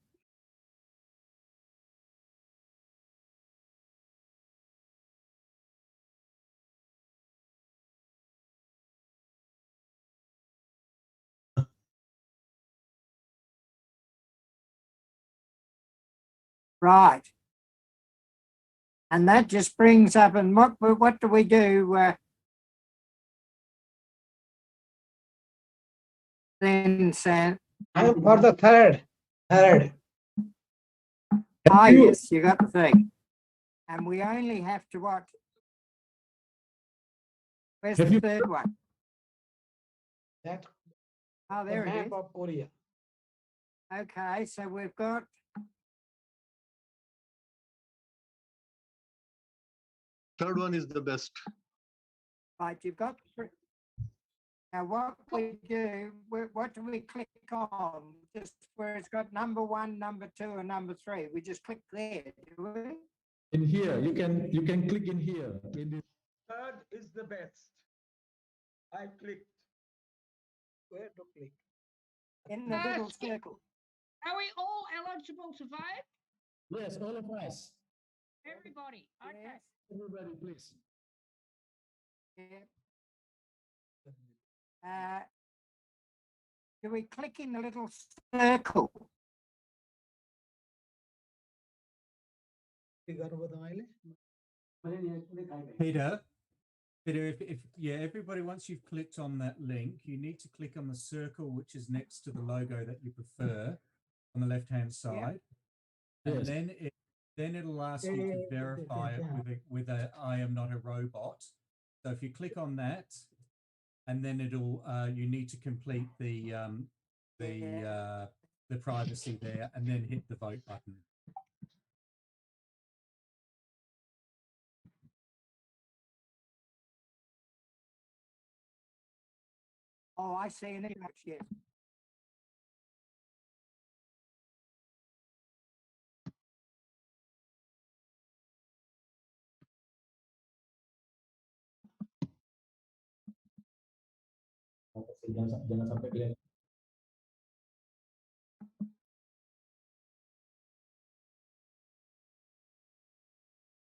right. And that just brings up, and what do we do? Then, Sam? I'm for the third. Ah, yes, you got the thing. And we only have to what? Where's the third one? That. Oh, there the it map is. of Korea. Okay, so we've got third one is the best. right. You've got now. What we do? What do we click on? Just where it's got number 1, number 2, and number 3. We just click there, do we? In here, you can click in here. Third is the best. I clicked. Where to click? In the little circle. Are we all eligible to vote? Yes, all of us. Everybody. Okay. Everybody, please. Yeah. Do we click in the little circle? Peter, if everybody, once you've clicked on that link, you need to click on the circle which is next to the logo that you prefer on the left-hand side, and Yes. then it'll ask you to verify it with a I am not a robot. So if you click on that, and then it'll you need to complete the privacy there, and then hit the vote button. Oh, I see an image, yes. Jangan sampai kelihatan.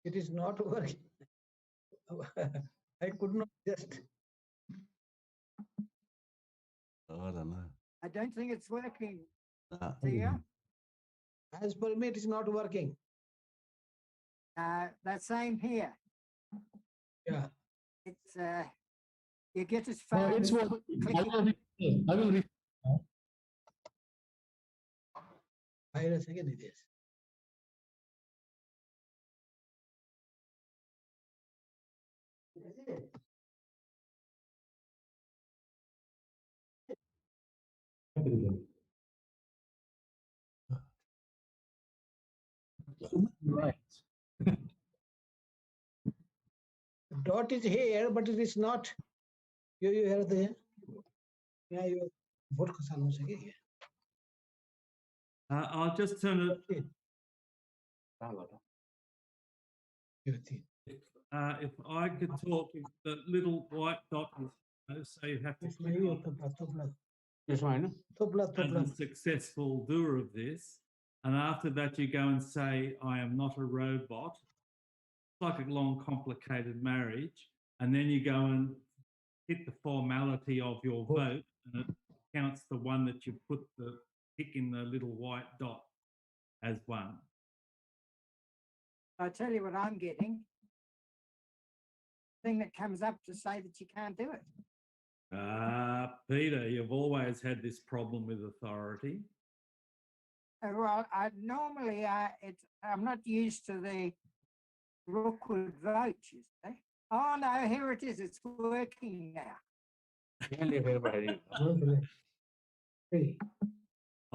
It is not working. I could not just. I don't know. I don't think it's working. Yeah. As per me, it is not working. That same here. Yeah. It's you get as No, far it's as working. clicking. I will Wait a second, it is. Right. Dot is here, but it is not. You have the. Yeah, you vote को सालों से क्या? I'll just turn it. If I could talk, if the little white dot is, so you have to click on as a successful doer of this, and after that you go and say, I am not a robot. It's like a long, complicated marriage, and then you go and hit the formality of your vote, and it counts the one that you put the tick in the little white dot as one. I'll tell you what I'm getting. Thing that comes up to say that you can't do it. Peter, you've always had this problem with authority. Well, normally I'm not used to the Rookwood vote, you see. Oh no, here it is. It's working now.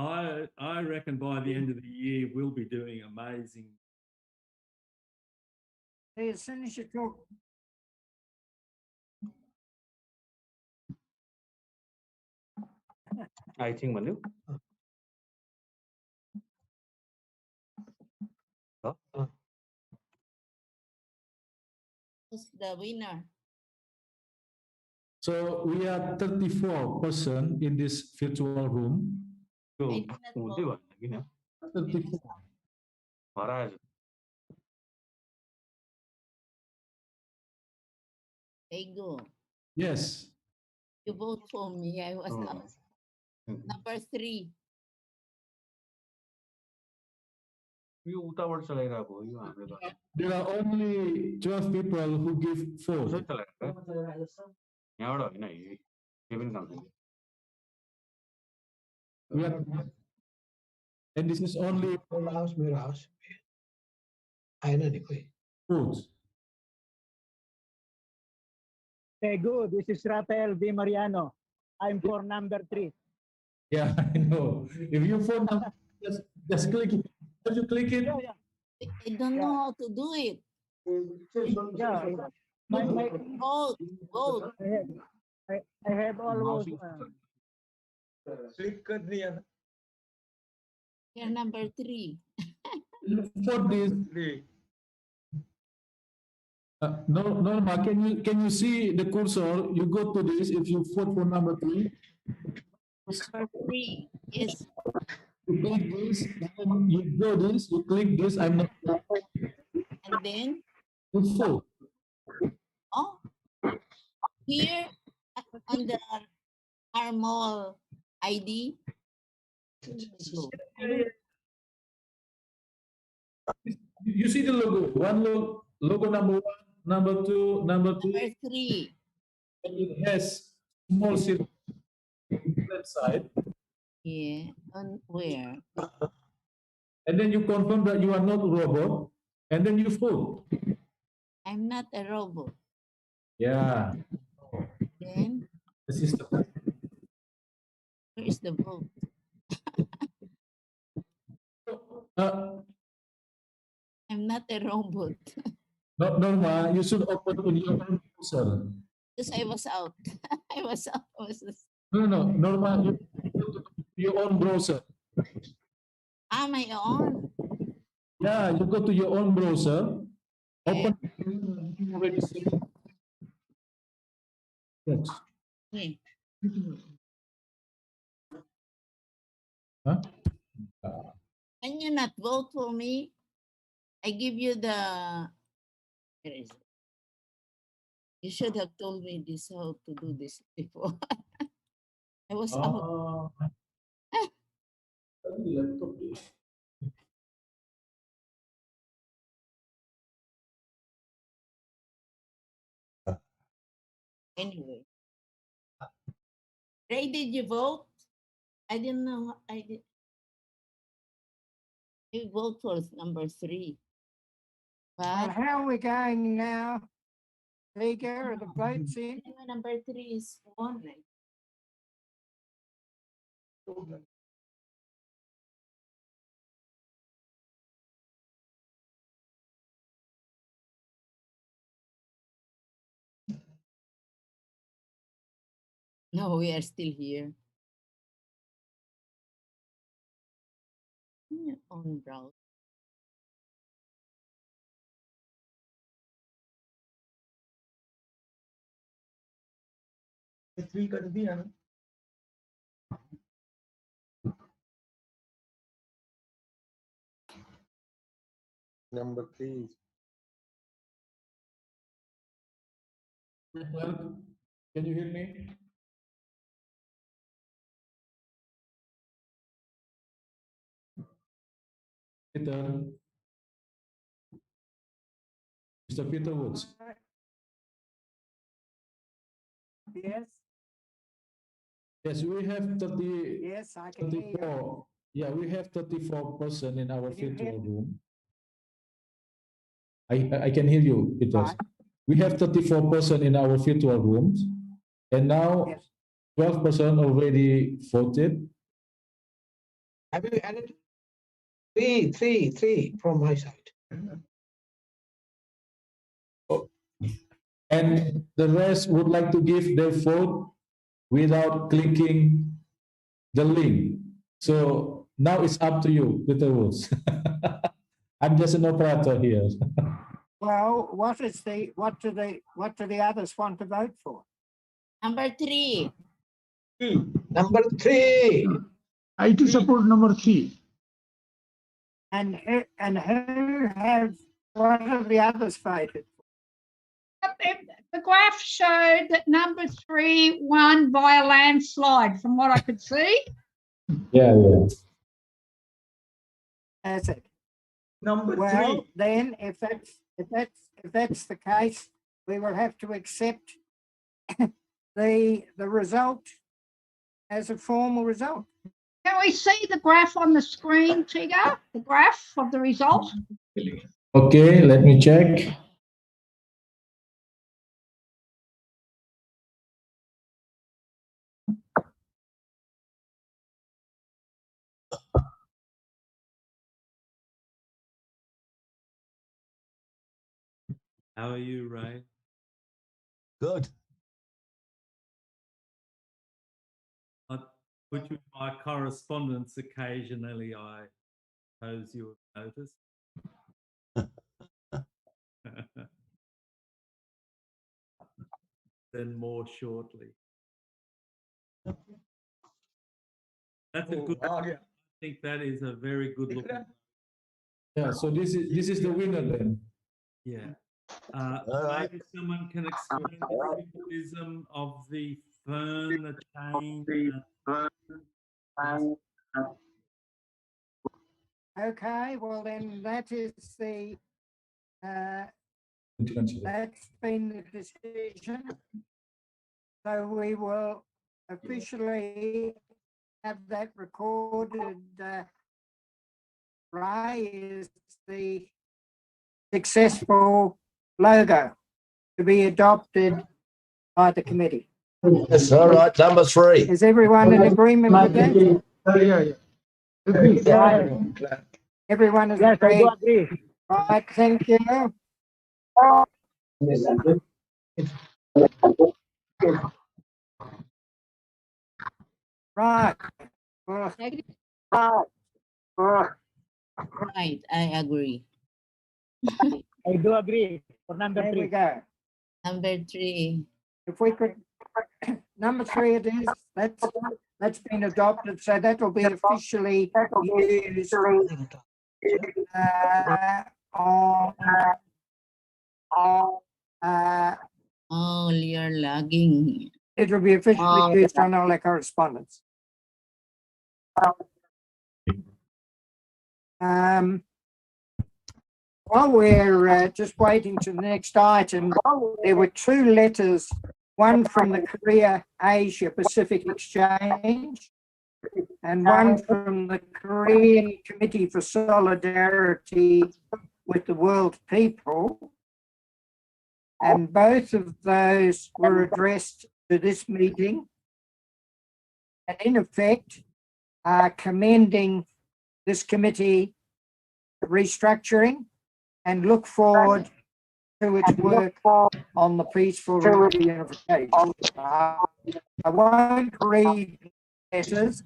I reckon by the end of the year we'll be doing amazing. Hey, as soon as you talk, I think Manu. Who's the winner? So we are 34 person in this virtual room. Tuh, udah bang, lagi nih. 34. Parah. Ego. Yes. You vote for me. I was out. Number 3. यो उताबाट चलाइरहेको हो यो हाम्रो त There are only 12 people who give vote. यहाँबाट होइन है के पनि काम छैन We are, and this is only मेरो house. आएन नि कोही. votes. Tego, this is Rafael V. Mariano. I'm for number 3. Yeah, I know. If you vote now, just click it. Have you click it? Yeah. I don't know how to do it. Yeah. My vote. I have always. Click कर दिया ना. You're number 3. For this. Norma, can you see the cursor? You go to this. If you vote for number 3. Number 3. Yes. You click this. Then you go this. You click this. I'm not. And then. You vote. Oh. Here on the Armol ID. You see the logo. One logo number 1, number 2, number 3. Number 3. And it has small circle on the left side. Yeah. On where? And then you confirm that you are not a robot. And then you vote. I'm not a robot. Yeah. Then. The system. Where is the vote? I'm not a robot. Norma, you should open on your own browser. Because I was out. I was out. No. Norma, you go to your own browser. My own. Yeah, you go to your own browser. Open. Already see. Yes. Okay. Huh? Can you not vote for me? I give you the. Where is it? You should have told me this how to do this before. I was out. Anyway. Ray, did you vote? I didn't know. I did. You vote for number 3. But how are we going now? Liga, are the votes in? Number 3 is 1. No, we are still here. In your own browser. Three कर दिया ना. Number 3. Can you hear me? Peter. Mr. Peter Woods. Yes. Yes, we have 30. Yes, I can hear you. 34. Yeah, we have 34 person in our virtual room. I can hear you, Peter. Right. We have 34 person in our virtual rooms, and now 12 person already voted. Have you added? Three from my side. And the rest would like to give their vote without clicking the link. So now it's up to you, Peter Woods. I'm just an operator here. Well, what do the others want to vote for? Number 3. Number 3. I to support number 3. And what are the others voted? The graph showed that number 3 won by a landslide, from what I could see. Yeah. That's it. Number Well, 3. then, if that's the case, we will have to accept the result as a formal result. Can we see the graph on the screen, Tigger? The graph of the result? Okay, let me check. How are you, Ray? Good. I put you in my correspondence occasionally, I suppose you have noticed. Then more shortly. That's a good. I think that is a very good looking. Yeah, so this is the winner then. Yeah. Maybe someone can explain the symbolism of the fern, the chain. Okay, well then that is the that's been the decision. So we will officially have that recorded. Ray is the successful logo to be adopted by the committee. That's all right. Number 3. Is everyone in agreement with that? Yeah. Everyone is Yes, I do agreed. agree. Right, thank you. Right. Right, I agree. I do agree for number There 3. we go. Number 3. If we could, number 3 it is, that's been adopted, so that will be officially used Oh, you're lagging. it will be officially used on all our correspondence. While we're just waiting to the next item, there were 2 letters, one from the Korea Asia Pacific Exchange and one from the Korean Committee for Solidarity with the World People. And both of those were addressed to this meeting and in effect are commending this committee restructuring and look forward to its work on the peaceful reunification. I won't read letters,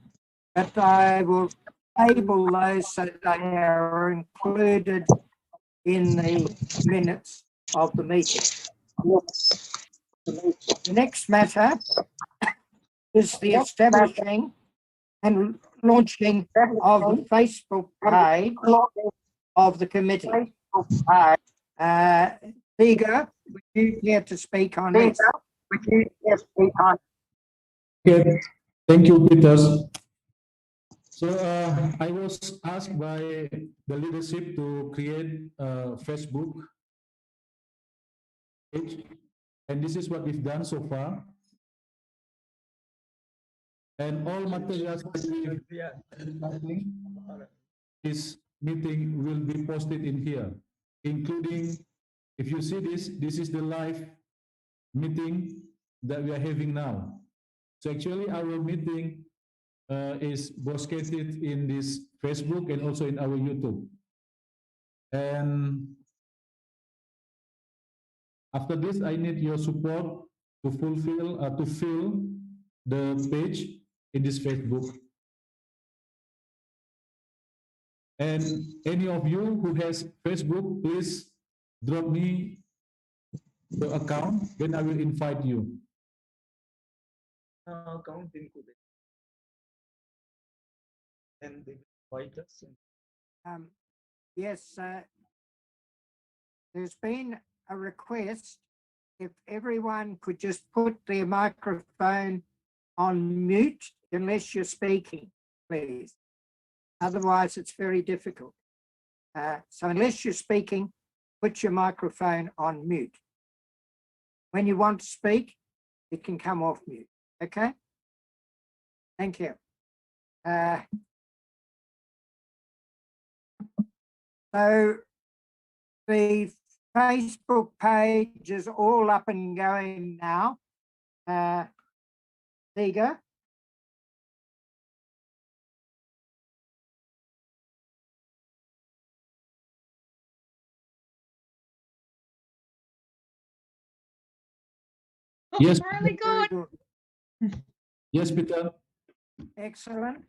but I will table those so they are included in the minutes of the meeting. The next matter is the establishing and launching of the Facebook page of the committee. Tiga, would you care to speak on this? Okay, thank you, Peter. So I was asked by the leadership to create a Facebook page, and this is what we've done so far. And all materials that we this meeting will be posted in here, including, if you see this is the live meeting that we are having now. So actually our meeting is broadcasted in this Facebook and also in our YouTube. And after this, I need your support to fill the page in this Facebook. And any of you who has Facebook, please drop me the account, then I will invite you. Account इनको दे. And they invite us. Yes, there's been a request if everyone could just put their microphone on mute unless you're speaking, please. Otherwise, it's very difficult. So unless you're speaking, put your microphone on mute. When you want to speak, it can come off mute. Okay? Thank you. So the Facebook page is all up and going now. Tiga? Yes. Really good. Yes, Peter. Excellent.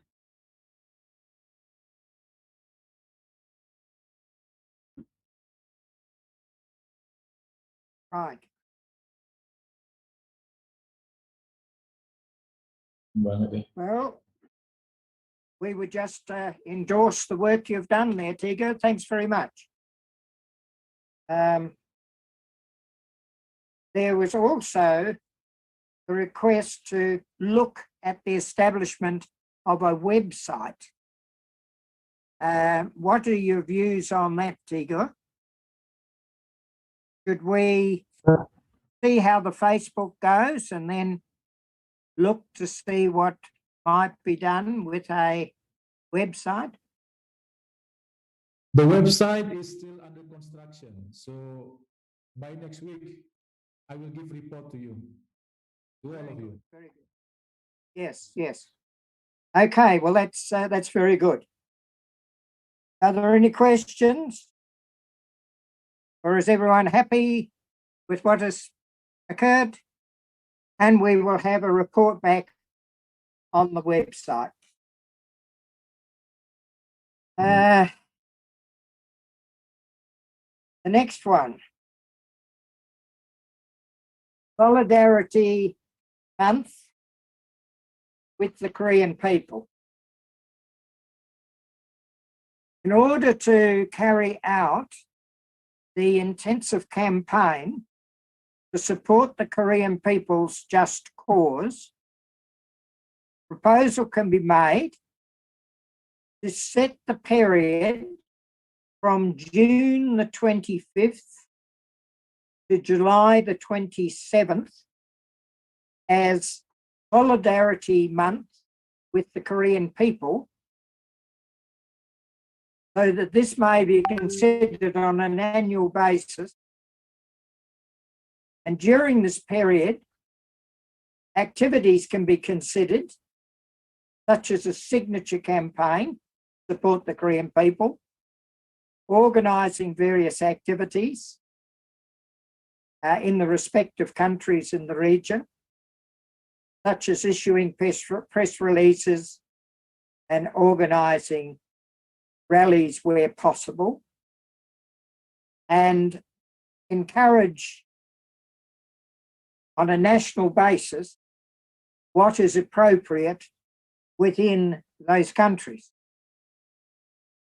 Right. Well, we would just endorse the work you've done there, Tiga. Thanks very much. There was also a request to look at the establishment of a website. What are your views on that, Tiga? Should we see how the Facebook goes and then look to see what might be done with a website? The website is still under construction. So by next week, I will give report to you, to all of you. Very good. Yes, yes. Okay, well, that's very good. Are there any questions? Or is everyone happy with what has occurred? And we will have a report back on the website. The next one. Solidarity Month with the Korean people. In order to carry out the intensive campaign to support the Korean people's just cause, proposal can be made to set the period from June the 25th to July the 27th as Solidarity Month with the Korean people, so that this may be considered on an annual basis. And during this period, activities can be considered, such as a signature campaign to support the Korean people, organising various activities in the respective countries in the region, such as issuing press releases and organising rallies where possible, and encourage on a national basis what is appropriate within those countries.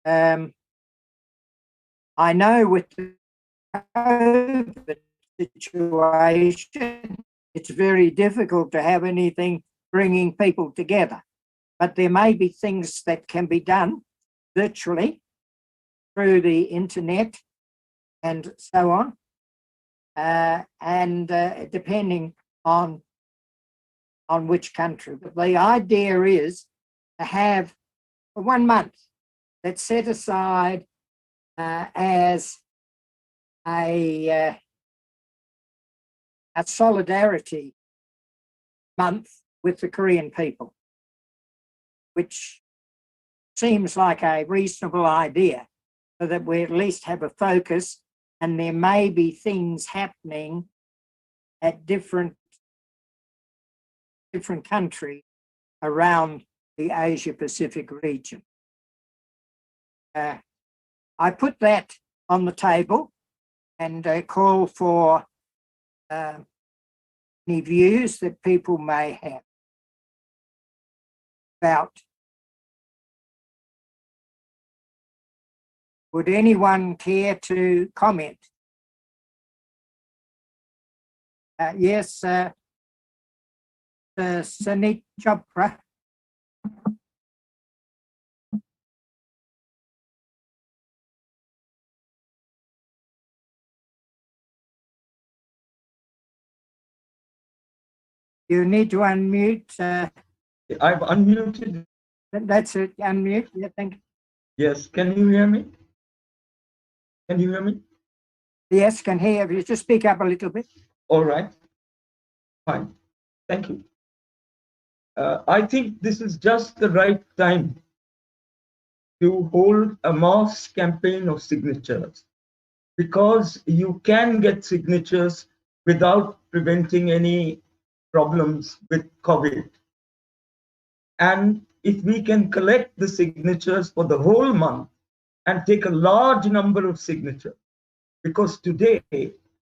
I know with the COVID situation, it's very difficult to have anything bringing people together, but there may be things that can be done virtually through the internet and so on, and depending on which country. But the idea is to have 1 month that's set aside as a solidarity month with the Korean people. which seems like a reasonable idea, so that we at least have a focus, and there may be things happening at different countries around the Asia Pacific region. I put that on the table and call for any views that people may have about. Would anyone care to comment? Yes, Sanit Chopra. You need to unmute. I've unmuted. That's it, unmute. Yeah, thank you. Yes, can you hear me? Can you hear me? Yes, can hear you. Just speak up a little bit. All right. Fine. Thank you. I think this is just the right time to hold a mass campaign of signatures, because you can get signatures without preventing any problems with COVID. And if we can collect the signatures for the whole month and take a large number of signatures, because today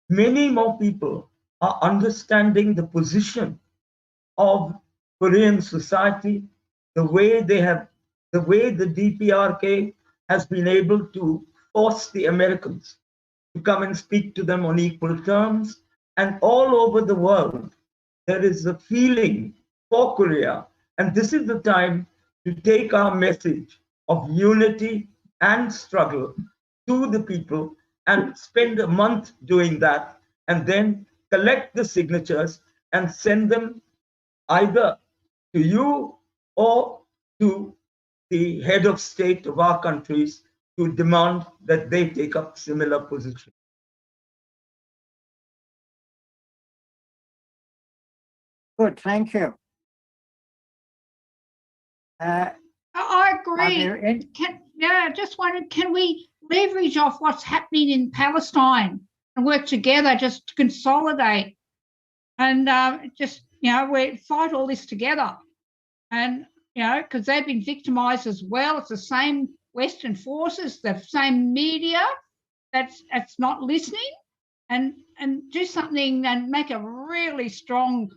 many more people are understanding the position of Korean society, the way the DPRK has been able to force the Americans to come and speak to them on equal terms. And all over the world, there is a feeling for Korea. And this is the time to take our message of unity and struggle to the people and spend a month doing that, and then collect the signatures and send them either to you or to the head of state of our countries to demand that they take up similar position. Good, thank you. I agree. I just wondered, can we leverage off what's happening in Palestine and work together just to consolidate and we fight all this together? And, because they've been victimised as well. It's the same Western forces, the same media that's not listening, and do something and make a really strong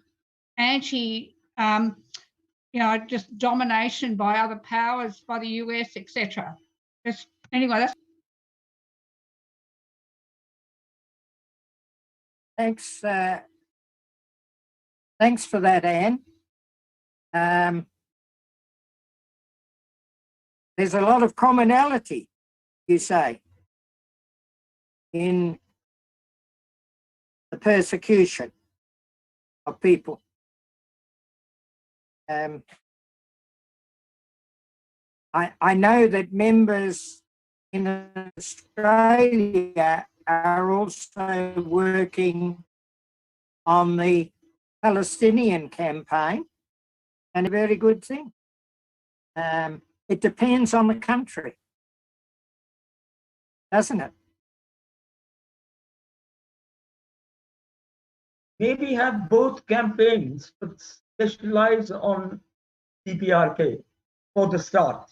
anti just domination by other powers, by the US, etc. Just anyway, that's. Thanks. Thanks for that, Anne. There's a lot of commonality, you say, in the persecution of people. I know that members in Australia are also working on the Palestinian campaign, and a very good thing. It depends on the country, doesn't it? Maybe have both campaigns, but specialize on DPRK for the start.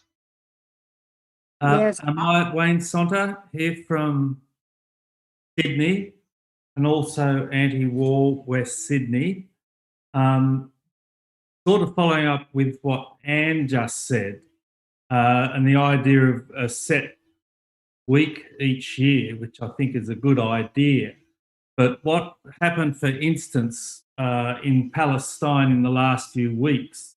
Yes. Am I Wayne Sonter here from Sydney, and also Anti-War West Sydney. Sort of following up with what Anne just said, and the idea of a set week each year, which I think is a good idea. But what happened, for instance, in Palestine in the last few weeks,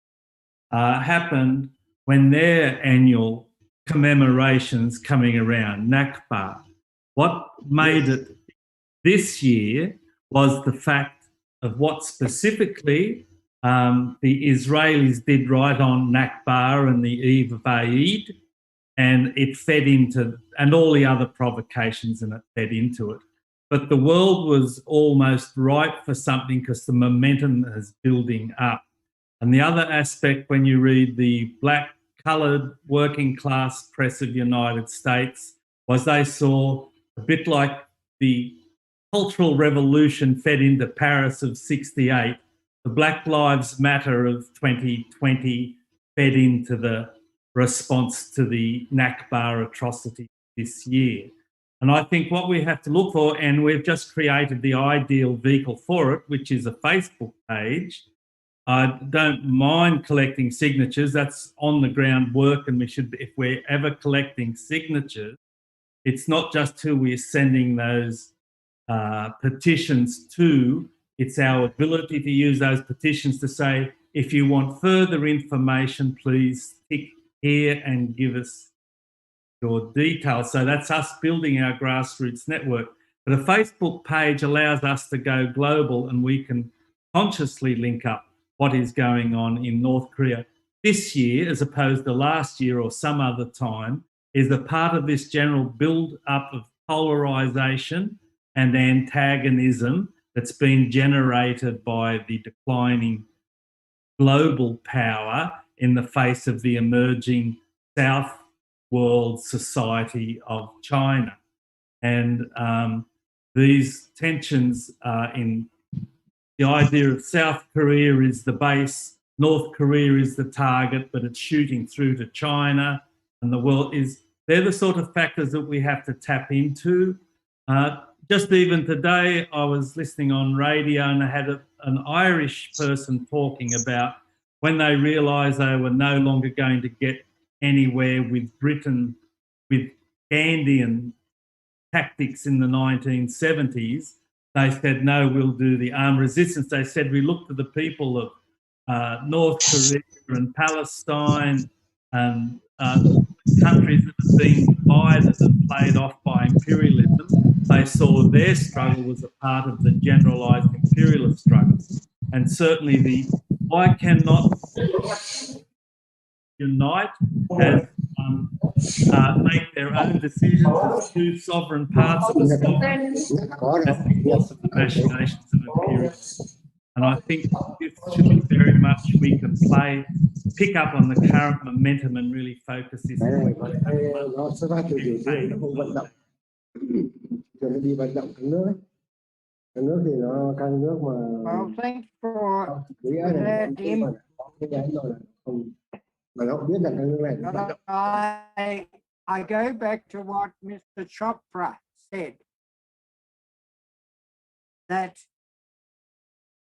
happened when their annual commemorations coming around, Nakba. What made it this year was the fact of what specifically the Israelis did right on Nakba and the Eve of Eid, and it fed into, and all the other provocations, and it fed into it. But the world was almost ripe for something because the momentum is building up. And the other aspect, when you read the black coloured working class press of the United States, was they saw a bit like the Cultural Revolution fed into Paris of 68, the Black Lives Matter of 2020 fed into the response to the Nakba atrocity this year. And I think what we have to look for, and we've just created the ideal vehicle for it, which is a Facebook page. I don't mind collecting signatures. That's on the ground work, and we should, if we're ever collecting signatures, it's not just who we're sending those petitions to, it's our ability to use those petitions to say, if you want further information, please tick here and give us your details. So that's us building our grassroots network. But a Facebook page allows us to go global, and we can consciously link up what is going on in North Korea this year, as opposed to last year or some other time, is a part of this general build-up of polarization and antagonism that's been generated by the declining global power in the face of the emerging South World Society of China. And these tensions in the idea of South Korea is the base, North Korea is the target, but it's shooting through to China, and the world is, they're the sort of factors that we have to tap into. Just even today, I was listening on radio and I had an Irish person talking about when they realised they were no longer going to get anywhere with Britain, with Gandhian tactics in the 1970s, they said, no, we'll do the armed resistance. They said, we look to the people of North Korea and Palestine and countries that have been divided and played off by imperialism. They saw their struggle was a part of the generalised imperialist struggle. And certainly why cannot unite and make their own decisions as two sovereign parts of a sovereign as the course of the machinations of imperialism. And I think this should be very much, we can pick up on the current momentum and really focus this. Well, thanks for that, Jim. But I go back to what Mr. Chopra said, that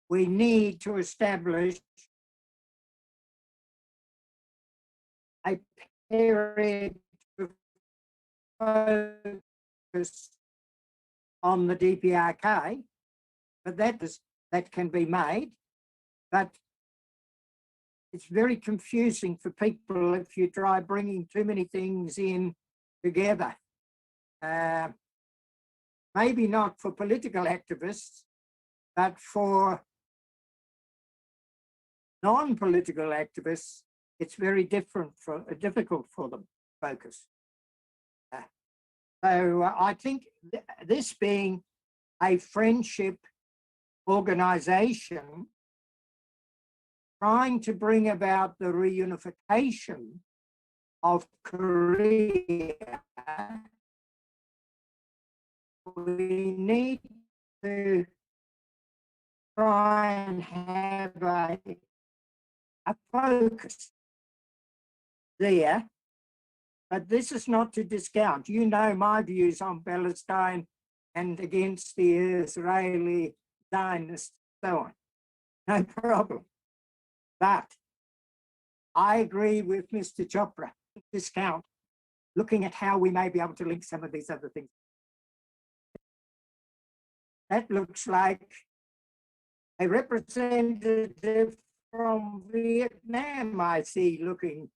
we need to establish a period to focus on the DPRK, but that can be made, but it's very confusing for people if you try bringing too many things in together. Maybe not for political activists, but for non-political activists, it's very difficult for them to focus. So I think this being a friendship organization trying to bring about the reunification of Korea, we need to try and have a focus there. But this is not to discount. You know my views on Palestine and against the Israeli Zionists, so on. No problem. But I agree with Mr. Chopra, discount, looking at how we may be able to link some of these other things. That looks like a representative from Vietnam, I see, looking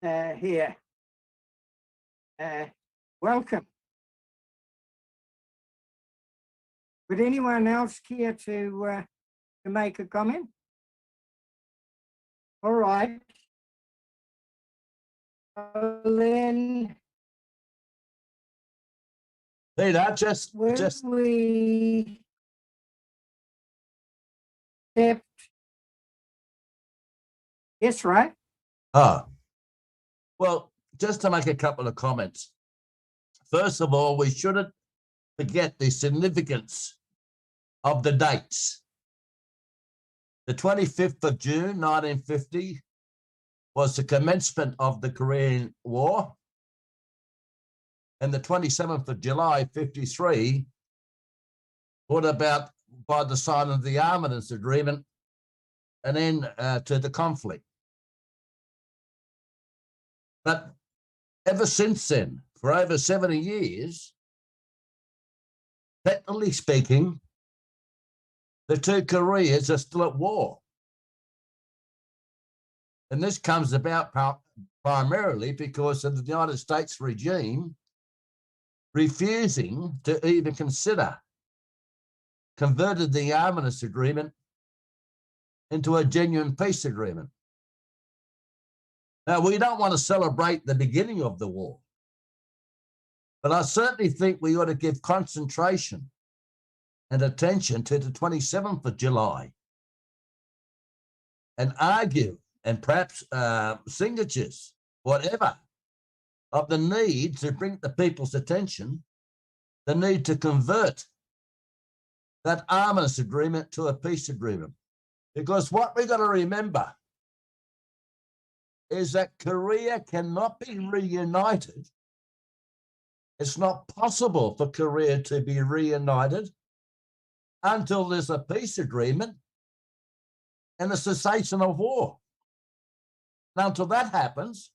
here. Welcome. Would anyone else care to make a comment? All right. Then Peter, just we step Yes, right. Ah, well, just to make a couple of comments. First of all, we shouldn't forget the significance of the dates. The 25th of June, 1950, was the commencement of the Korean War. And the 27th of July, 53, brought about by the sign of the Armistice Agreement an end to the conflict. But ever since then, for over 70 years, technically speaking, the two Koreas are still at war. And this comes about primarily because of the United States regime refusing to even consider converting the Armistice Agreement into a genuine peace agreement. Now, we don't want to celebrate the beginning of the war, but I certainly think we ought to give concentration and attention to the 27th of July and argue and perhaps signatures, whatever, of the need to bring the people's attention, the need to convert that armistice agreement to a peace agreement. Because what we've got to remember is that Korea cannot be reunited. It's not possible for Korea to be reunited until there's a peace agreement and a cessation of war. Now, until that happens,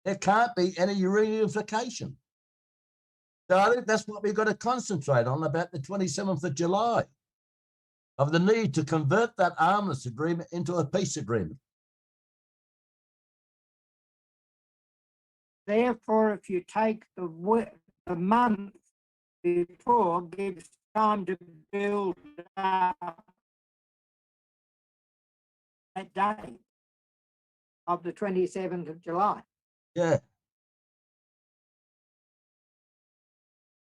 there can't be any reunification. So I think that's what we've got to concentrate on about the 27th of July, of the need to convert that armistice agreement into a peace agreement. Therefore, if you take the month before, gives time to build up that day of the 27th of July. Yeah.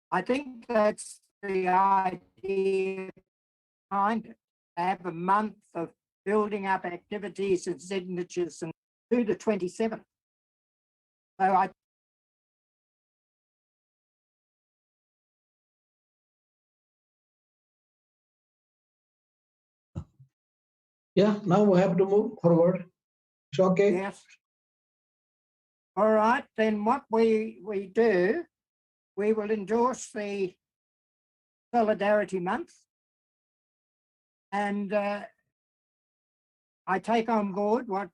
I think that's the idea behind it. To have a month of building up activities and signatures and to the 27th. So I Yeah, now we have to move forward. It's okay. Yes. All right, then what we do, we will endorse the Solidarity Month. And I take on board what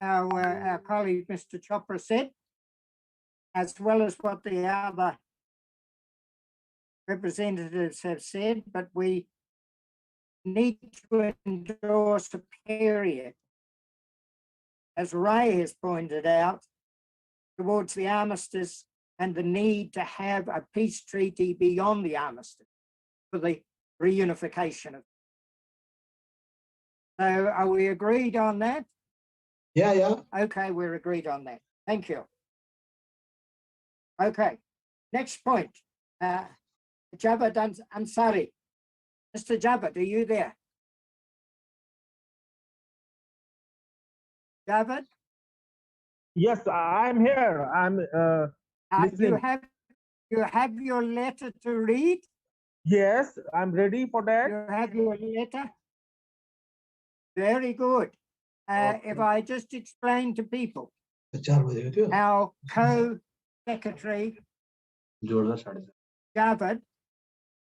our colleague, Mr. Chopra, said, as well as what the other representatives have said, but we need to endorse a period, as Ray has pointed out, towards the armistice and the need to have a peace treaty beyond the armistice for the reunification of. So are we agreed on that? Yeah, yeah. Okay, we're agreed on that. Thank you. Okay, next point. Javad Ansari. Mr. Javad, are you there? Javad? Yes, I'm here. I'm listening. You have your letter to read? Yes, I'm ready for that. You have your letter? Very good. If I just explain to people, our co-secretary, Javad,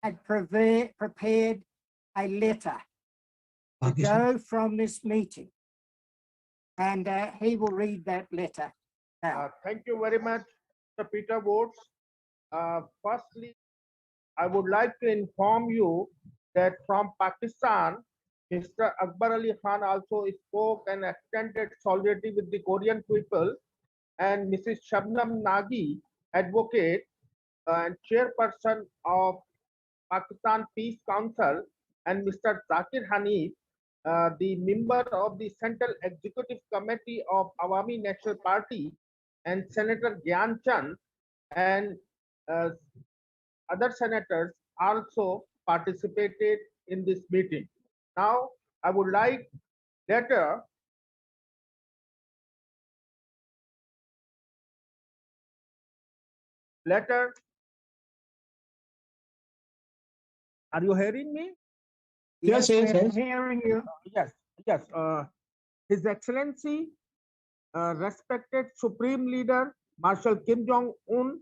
had prepared a letter to go from this meeting. And he will read that letter now. Thank you very much, Mr. Peter Woods. Firstly, I would like to inform you that from Pakistan, Mr. Akbar Ali Khan also spoke and extended solidarity with the Korean people, and Mrs. Shabnam Nagi, advocate and chairperson of Pakistan Peace Council, and Mr. Zakir Hanif, the member of the Central Executive Committee of Awami National Party, and Senator Gyan Chand and other senators also participated in this meeting. Now, I would like letter letter. Are you hearing me? Yes, yes, we're yes. hearing you. Yes, yes. His Excellency, respected Supreme Leader Marshal Kim Jong-un,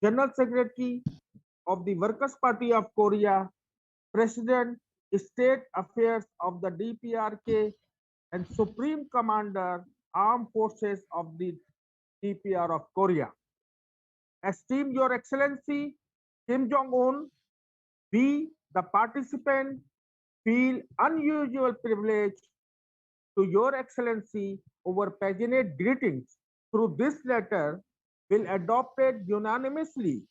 General Secretary of the Workers' Party of Korea, President, State Affairs of the DPRK, and Supreme Commander, Armed Forces of the DPR of Korea. Esteemed Your Excellency Kim Jong-un, we, the participant, feel unusual privilege to Your Excellency our passionate greetings through this letter will adopted unanimously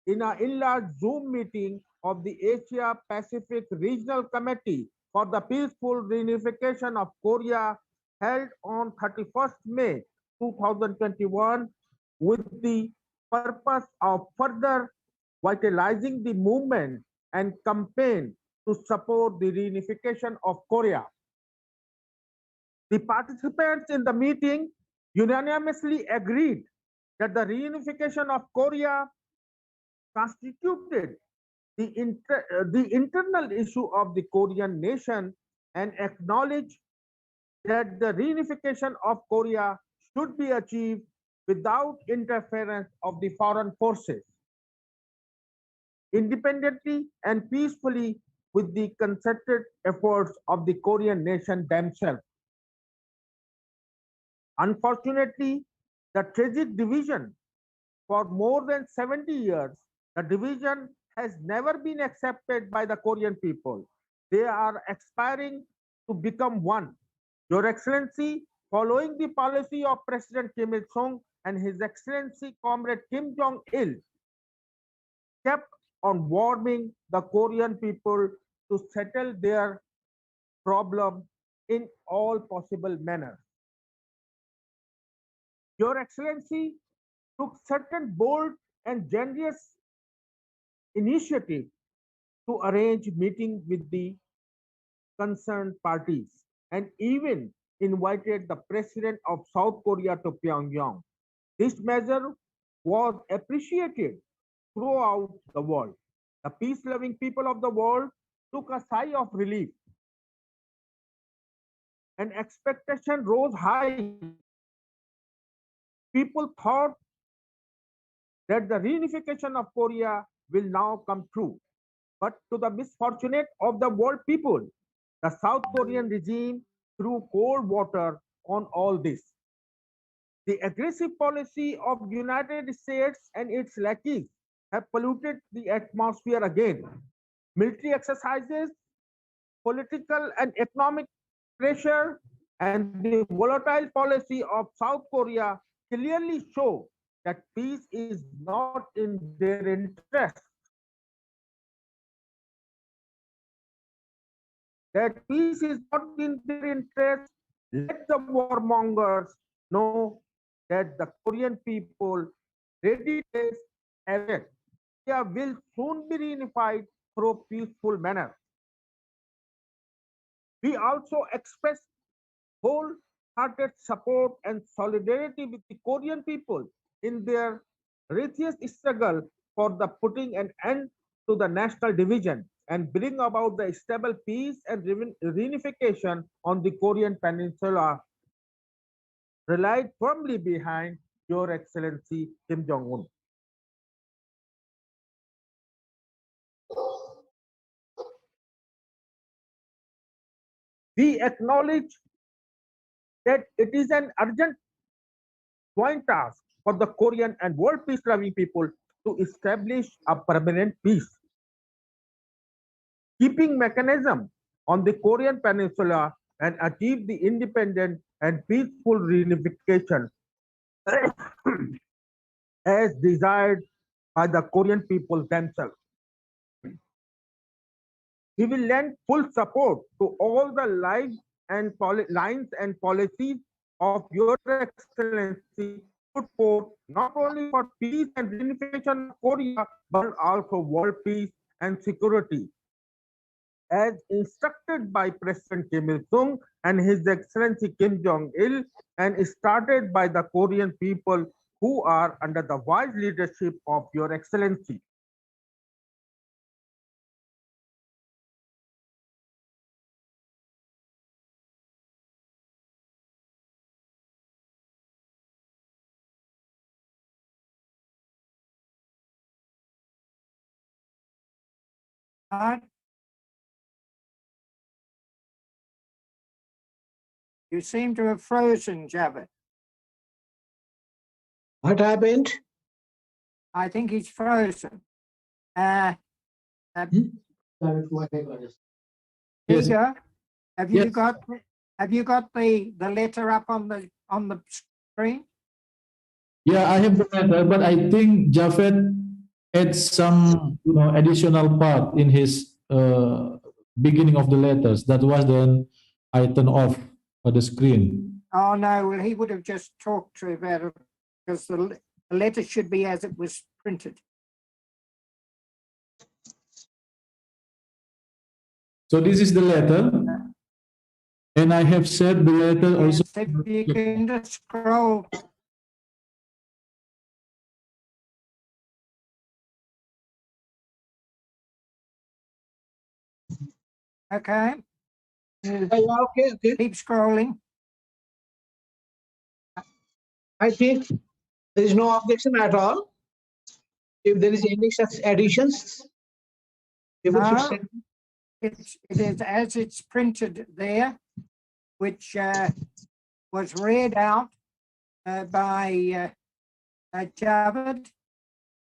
in an enlarged Zoom meeting of the Asia Pacific Regional Committee for the Peaceful Reunification of Korea held on 31st May 2021 with the purpose of further vitalizing the movement and campaign to support the reunification of Korea. The participants in the meeting unanimously agreed that the reunification of Korea constituted the internal issue of the Korean nation and acknowledged that the reunification of Korea should be achieved without interference of the foreign forces, independently and peacefully with the concerted efforts of the Korean nation themselves. Unfortunately, the tragic division for more than 70 years, the division has never been accepted by the Korean people. They are aspiring to become one. Your Excellency, following the policy of President Kim Il-sung and His Excellency Comrade Kim Jong-il, kept on warming the Korean people to settle their problem in all possible manners. Your Excellency took certain bold and generous initiative to arrange meeting with the concerned parties and even invited the president of South Korea to Pyongyang. This measure was appreciated throughout the world. The peace-loving people of the world took a sigh of relief and expectation rose high. People thought that the reunification of Korea will now come true. But to the misfortunate of the world people, the South Korean regime threw cold water on all this. The aggressive policy of United States and its lackeys have polluted the atmosphere again. Military exercises, political and economic pressure, and the volatile policy of South Korea clearly show that peace is not in their interest. That peace is not in their interest. Let the warmongers know that the Korean people ready days await. Korea will soon be reunified through peaceful manner. We also express wholehearted support and solidarity with the Korean people in their righteous struggle for the putting an end to the national division and bring about the stable peace and reunification on the Korean Peninsula, relied firmly behind Your Excellency Kim Jong-un. We acknowledge that it is an urgent joint task for the Korean and world peace-loving people to establish a permanent peace. Keeping mechanism on the Korean Peninsula and achieve the independent and peaceful reunification as desired by the Korean people themselves. We will lend full support to all the lines and policies of Your Excellency put forth not only for peace and reunification of Korea, but also world peace and security. As instructed by President Kim Il-sung and His Excellency Kim Jong-il and started by the Korean people who are under the wise leadership of Your Excellency. You seem to have frozen, Javed. What happened? I think he's frozen. Yes. Igor, have you Yes. got the letter up on the screen? Yeah, I have the letter, but I think Javed adds some, additional part in his beginning of the letters. That was then I turn off the screen. Oh no, well he would have just talked to about it because the letter should be as it was printed. So this is the letter, and I have said the letter also. Yes, if you can just scroll. Okay. Okay. Keep scrolling. I think there is no objection at all. If there is any such additions, people should No, send. it is as it's printed there, which was read out by Javed,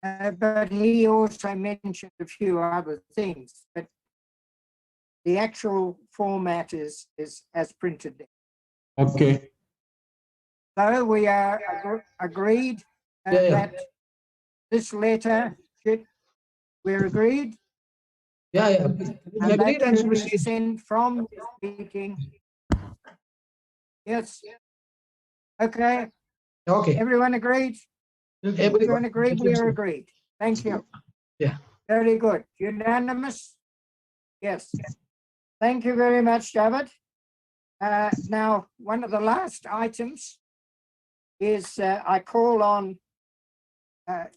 but he also mentioned a few other things. But the actual format is as printed there. Okay. So we are agreed that this letter we're agreed. Yeah. And Agreed that and should be received. sent from this meeting. Yes. Okay. Okay. Everyone agreed? Everyone agreed? We are agreed. Thank you. Yeah. Very good. Unanimous? Yes. Thank you very much, Javed. Now, one of the last items is I call on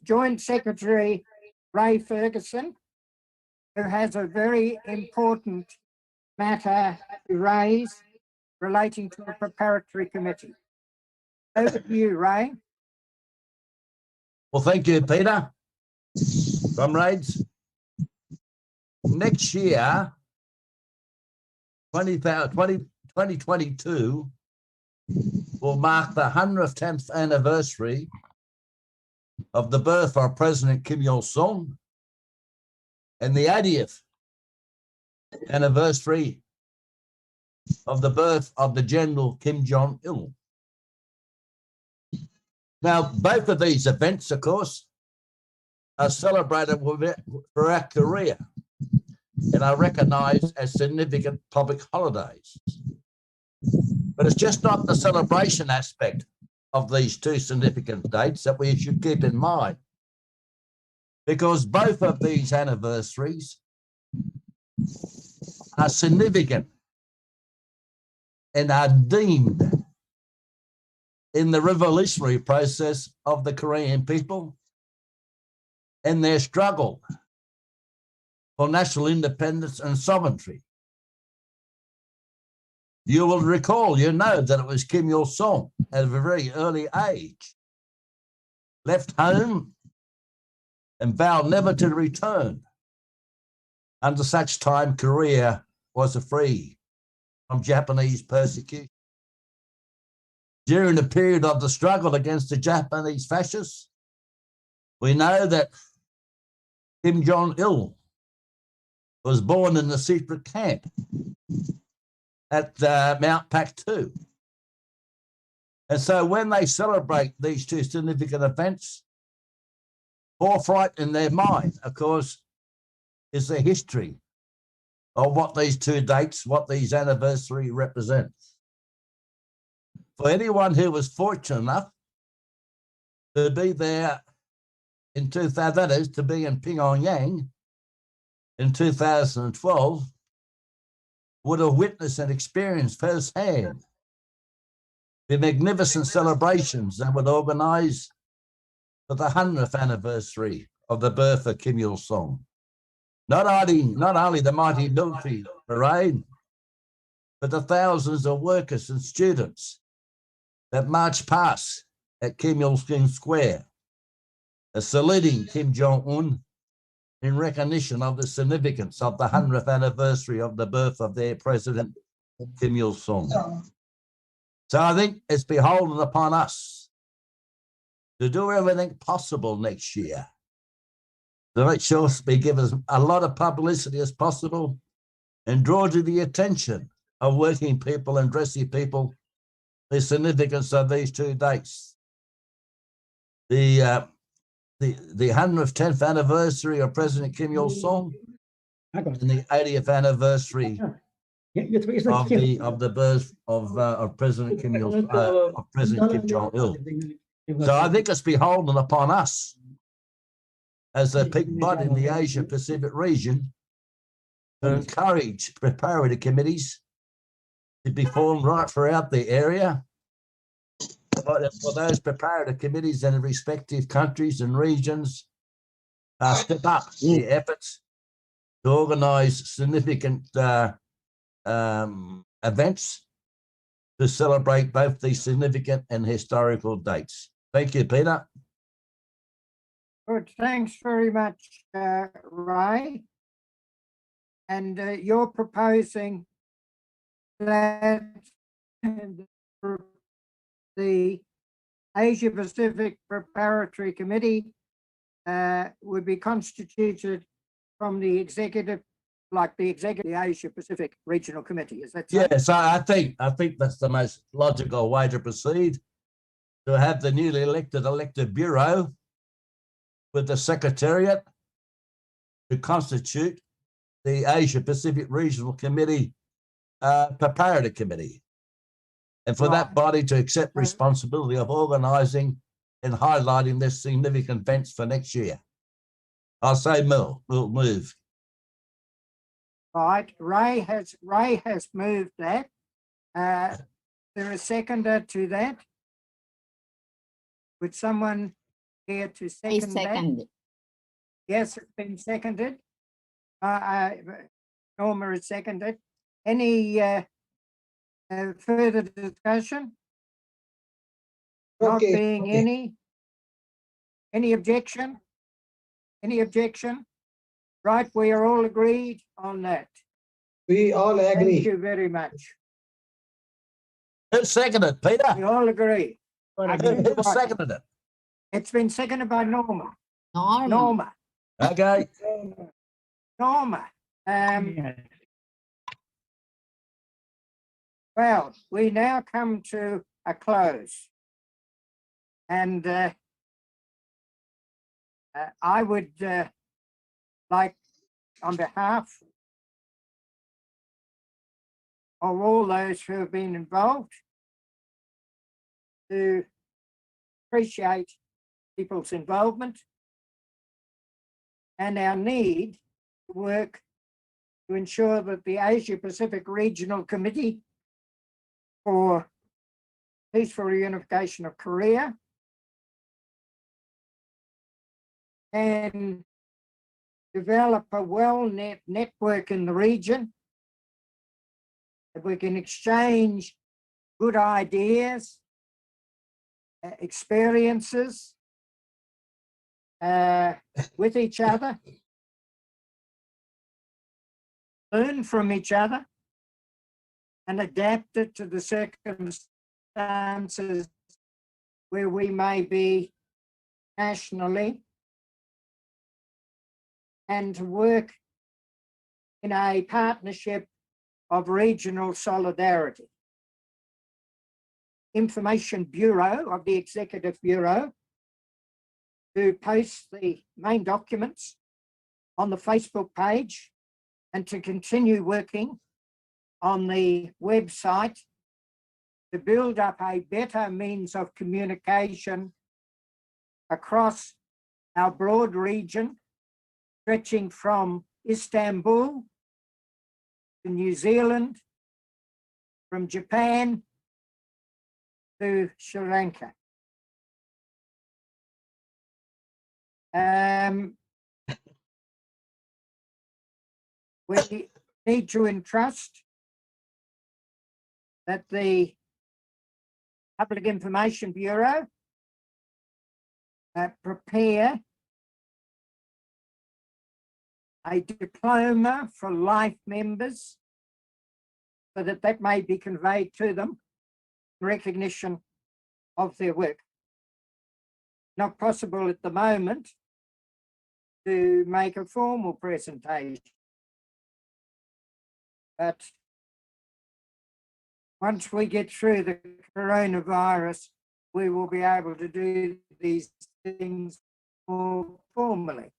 Joint Secretary Ray Ferguson, who has a very important matter to raise relating to the preparatory committee. Over to you, Ray. Well, thank you, Peter. Comrades, next year, 2022, will mark the 110th anniversary of the birth of President Kim Il-sung and the 80th anniversary of the birth of the General Kim Jong-il. Now, both of these events, of course, are celebrated throughout Korea and are recognised as significant public holidays. But it's just not the celebration aspect of these two significant dates that we should keep in mind, because both of these anniversaries are significant and are deemed in the revolutionary process of the Korean people and their struggle for national independence and sovereignty. You will recall, you know, that it was Kim Il-sung at a very early age left home and vowed never to return. Under such time, Korea was free from Japanese persecution. During the period of the struggle against the Japanese fascists, we know that Kim Jong-il was born in the secret camp at Mount Pak-tu. And so when they celebrate these two significant events, forthright in their mind, of course, is the history of what these two dates, what these anniversaries represent. For anyone who was fortunate enough to be there in 2000, that is, to be in Pyongyang in 2012, would have witnessed and experienced firsthand the magnificent celebrations that were organized for the 100th anniversary of the birth of Kim Il-sung. Not only the mighty military parade, but the thousands of workers and students that marched past at Kim Il-sung Square, saluting Kim Jong-un in recognition of the significance of the 100th anniversary of the birth of their president, Kim Il-sung. So I think it's beholden upon us to do everything possible next year to make sure we give as a lot of publicity as possible and draw to the attention of working people and dressy people the significance of these two dates. The 110th anniversary of President Kim Il-sung and the 80th anniversary of the birth of President Kim Jong-il. So I think it's beholden upon us as a big body in the Asia Pacific region to encourage preparatory committees to be formed right throughout the area. For those preparatory committees in the respective countries and regions, step up the efforts to organise significant events to celebrate both these significant and historical dates. Thank you, Peter. Good, thanks very much, Ray. And you're proposing that the Asia Pacific Preparatory Committee would be constituted from the executive, like the Asia Pacific Regional Committee. Is that so? Yes, I think that's the most logical way to proceed, to have the newly elected bureau with the secretariat to constitute the Asia Pacific Regional Committee Preparatory Committee, and for that body to accept responsibility of organising and highlighting this significant events for next year. I'll say we'll move. Right, Ray has moved that. There a seconder to that? Would someone care to second that? Yes, it's been seconded. Norma has seconded. Any further discussion? Not being any objection? Any objection? Right, we are all agreed on that. We all agree. Thank you very much. Who seconded, Peter? We all agree. Who seconded it? It's been seconded by Norma. Norma. Okay. Norma. Well, we now come to a close. And I would like, on behalf of all those who have been involved, to appreciate people's involvement and our need to work to ensure that the Asia Pacific Regional Committee for Peaceful Reunification of Korea can develop a network in the region, that we can exchange good ideas, experiences with each other, learn from each other, and adapt it to the circumstances where we may be nationally, and to work in a partnership of regional solidarity. Information Bureau of the Executive Bureau to post the main documents on the Facebook page and to continue working on the website to build up a better means of communication across our broad region, stretching from Istanbul to New Zealand, from Japan to Sri Lanka. We need to entrust that the Public Information Bureau prepare a diploma for life members so that that may be conveyed to them in recognition of their work. Not possible at the moment to make a formal presentation, but once we get through the coronavirus, we will be able to do these things more formally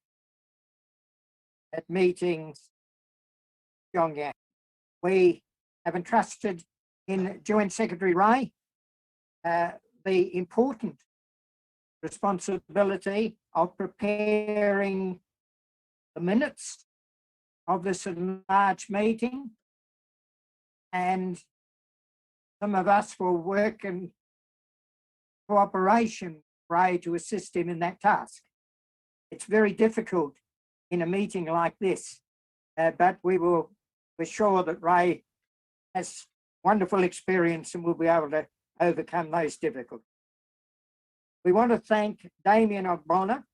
at meetings. Pyongyang. We have entrusted in Joint Secretary Rai the important responsibility of preparing the minutes of this enlarged meeting, and some of us will work in cooperation with Ray to assist him in that task. It's very difficult in a meeting like this, but we're sure that Ray has wonderful experience and will be able to overcome those difficulties. We want to thank Damien Ogbonna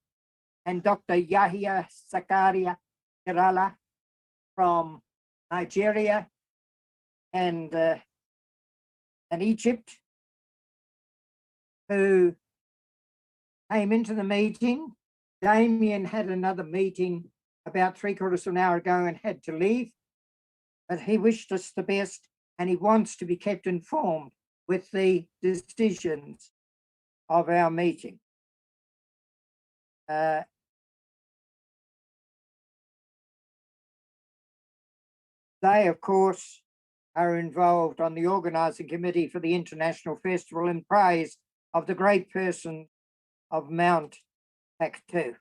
and Dr. Yahya Sakaria Kerala from Nigeria and Egypt, who came into the meeting. Damien had another meeting about 3/4 of an hour ago and had to leave, but he wished us the best and he wants to be kept informed with the decisions of our meeting. They, of course, are involved on the organising committee for the International Festival in praise of the great person of Mount Paktu.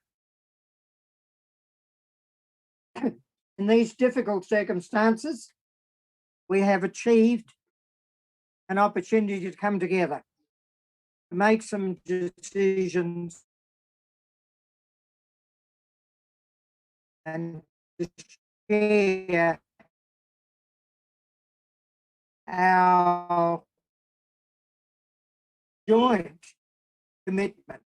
In these difficult circumstances, we have achieved an opportunity to come together, to make some decisions and to share our joint commitment,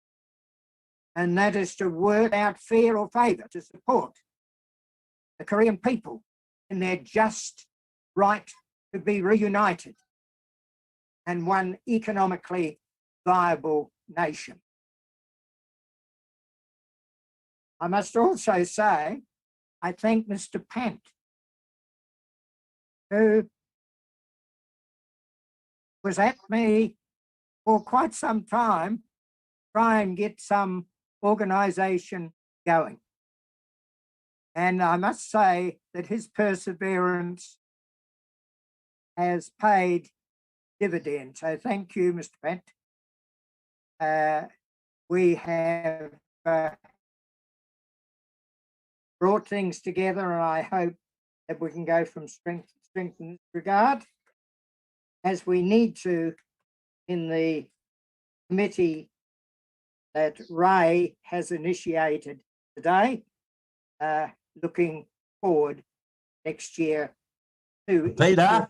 and that is to work out fair or favour to support the Korean people in their just right to be reunited and one economically viable nation. I must also say, I thank Mr. Pant, who was at me for quite some time, try and get some organisation going. And I must say that his perseverance has paid dividends. So thank you, Mr. Pant. We have brought things together, and I hope that we can go from strength to strength in this regard, as we need to in the committee that Ray has initiated today, looking forward next year to Peter,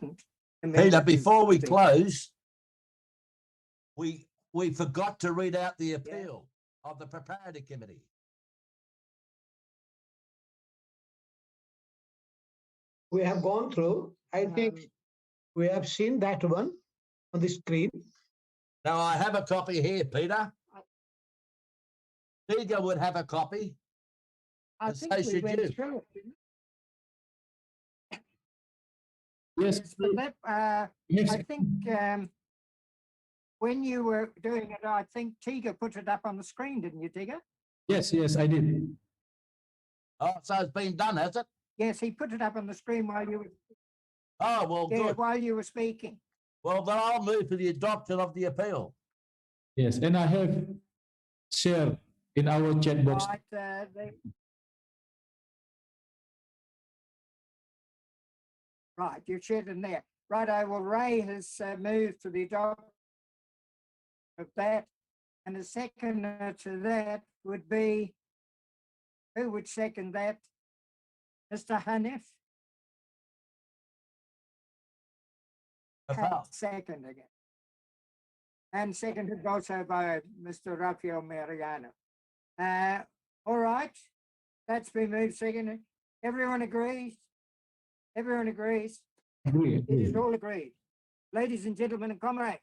before we close, we forgot to read out the appeal of the Preparatory Committee. We have gone through. I think we have seen that one on the screen. Now, I have a copy here, Peter. Peter would have a copy. I think we went through it, didn't we? Yes, but that, I think when you were doing it, I think Tiga put it up on the screen, didn't you, Tiga? Yes, I did. Oh, so it's been done, has it? Yes, he put it up on the screen while you were. Oh, well, good. While you were speaking. Well, then I'll move to the adoption of the appeal. Yes, and I have shared in our chat box. Right, you shared in there. Right, well, Ray has moved to the adoption of that, and the second to that would be Who would second that? Mr. Hanif? Second again. And seconded also by Mr. Rafael Mariano. All right, that's been moved, seconded. Everyone agrees? Everyone agrees? Agree. It is all agreed. Ladies and gentlemen and comrades,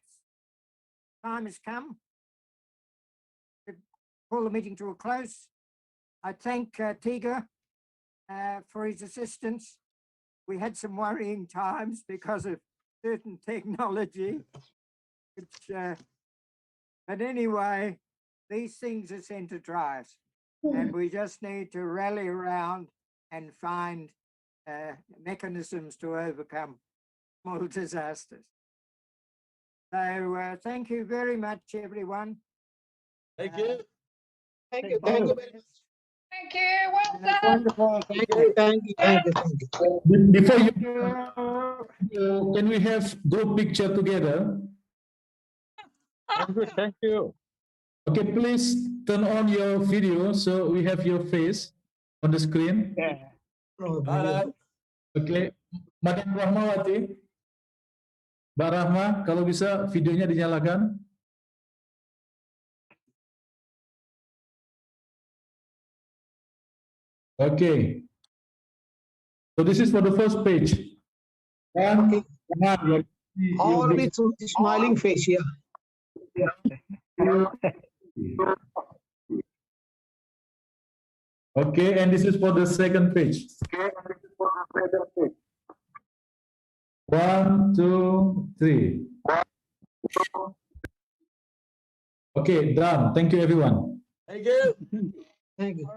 time has come to call the meeting to a close. I thank Tiga for his assistance. We had some worrying times because of certain technology. But anyway, these things are center drives, and we just need to rally around and find mechanisms to overcome small disasters. So thank you very much, everyone. Thank you. Thank you. Thank you very much. Thank you. Well done. Wonderful. Thank you. Thank you. Thank you. Thank you. Before you, can we have group picture together? Thank you. Okay, please turn on your video so we have your face on the screen. Yeah. Okay, Madam Rahmawati, Mbak Rahma, kalau bisa videonya dinyalakan. Okay. So this is for the first page. And All with smiling face, yeah. Okay, and this is for the second page. 1, 2, 3. Okay, done. Thank you, everyone. Thank you. Thank you.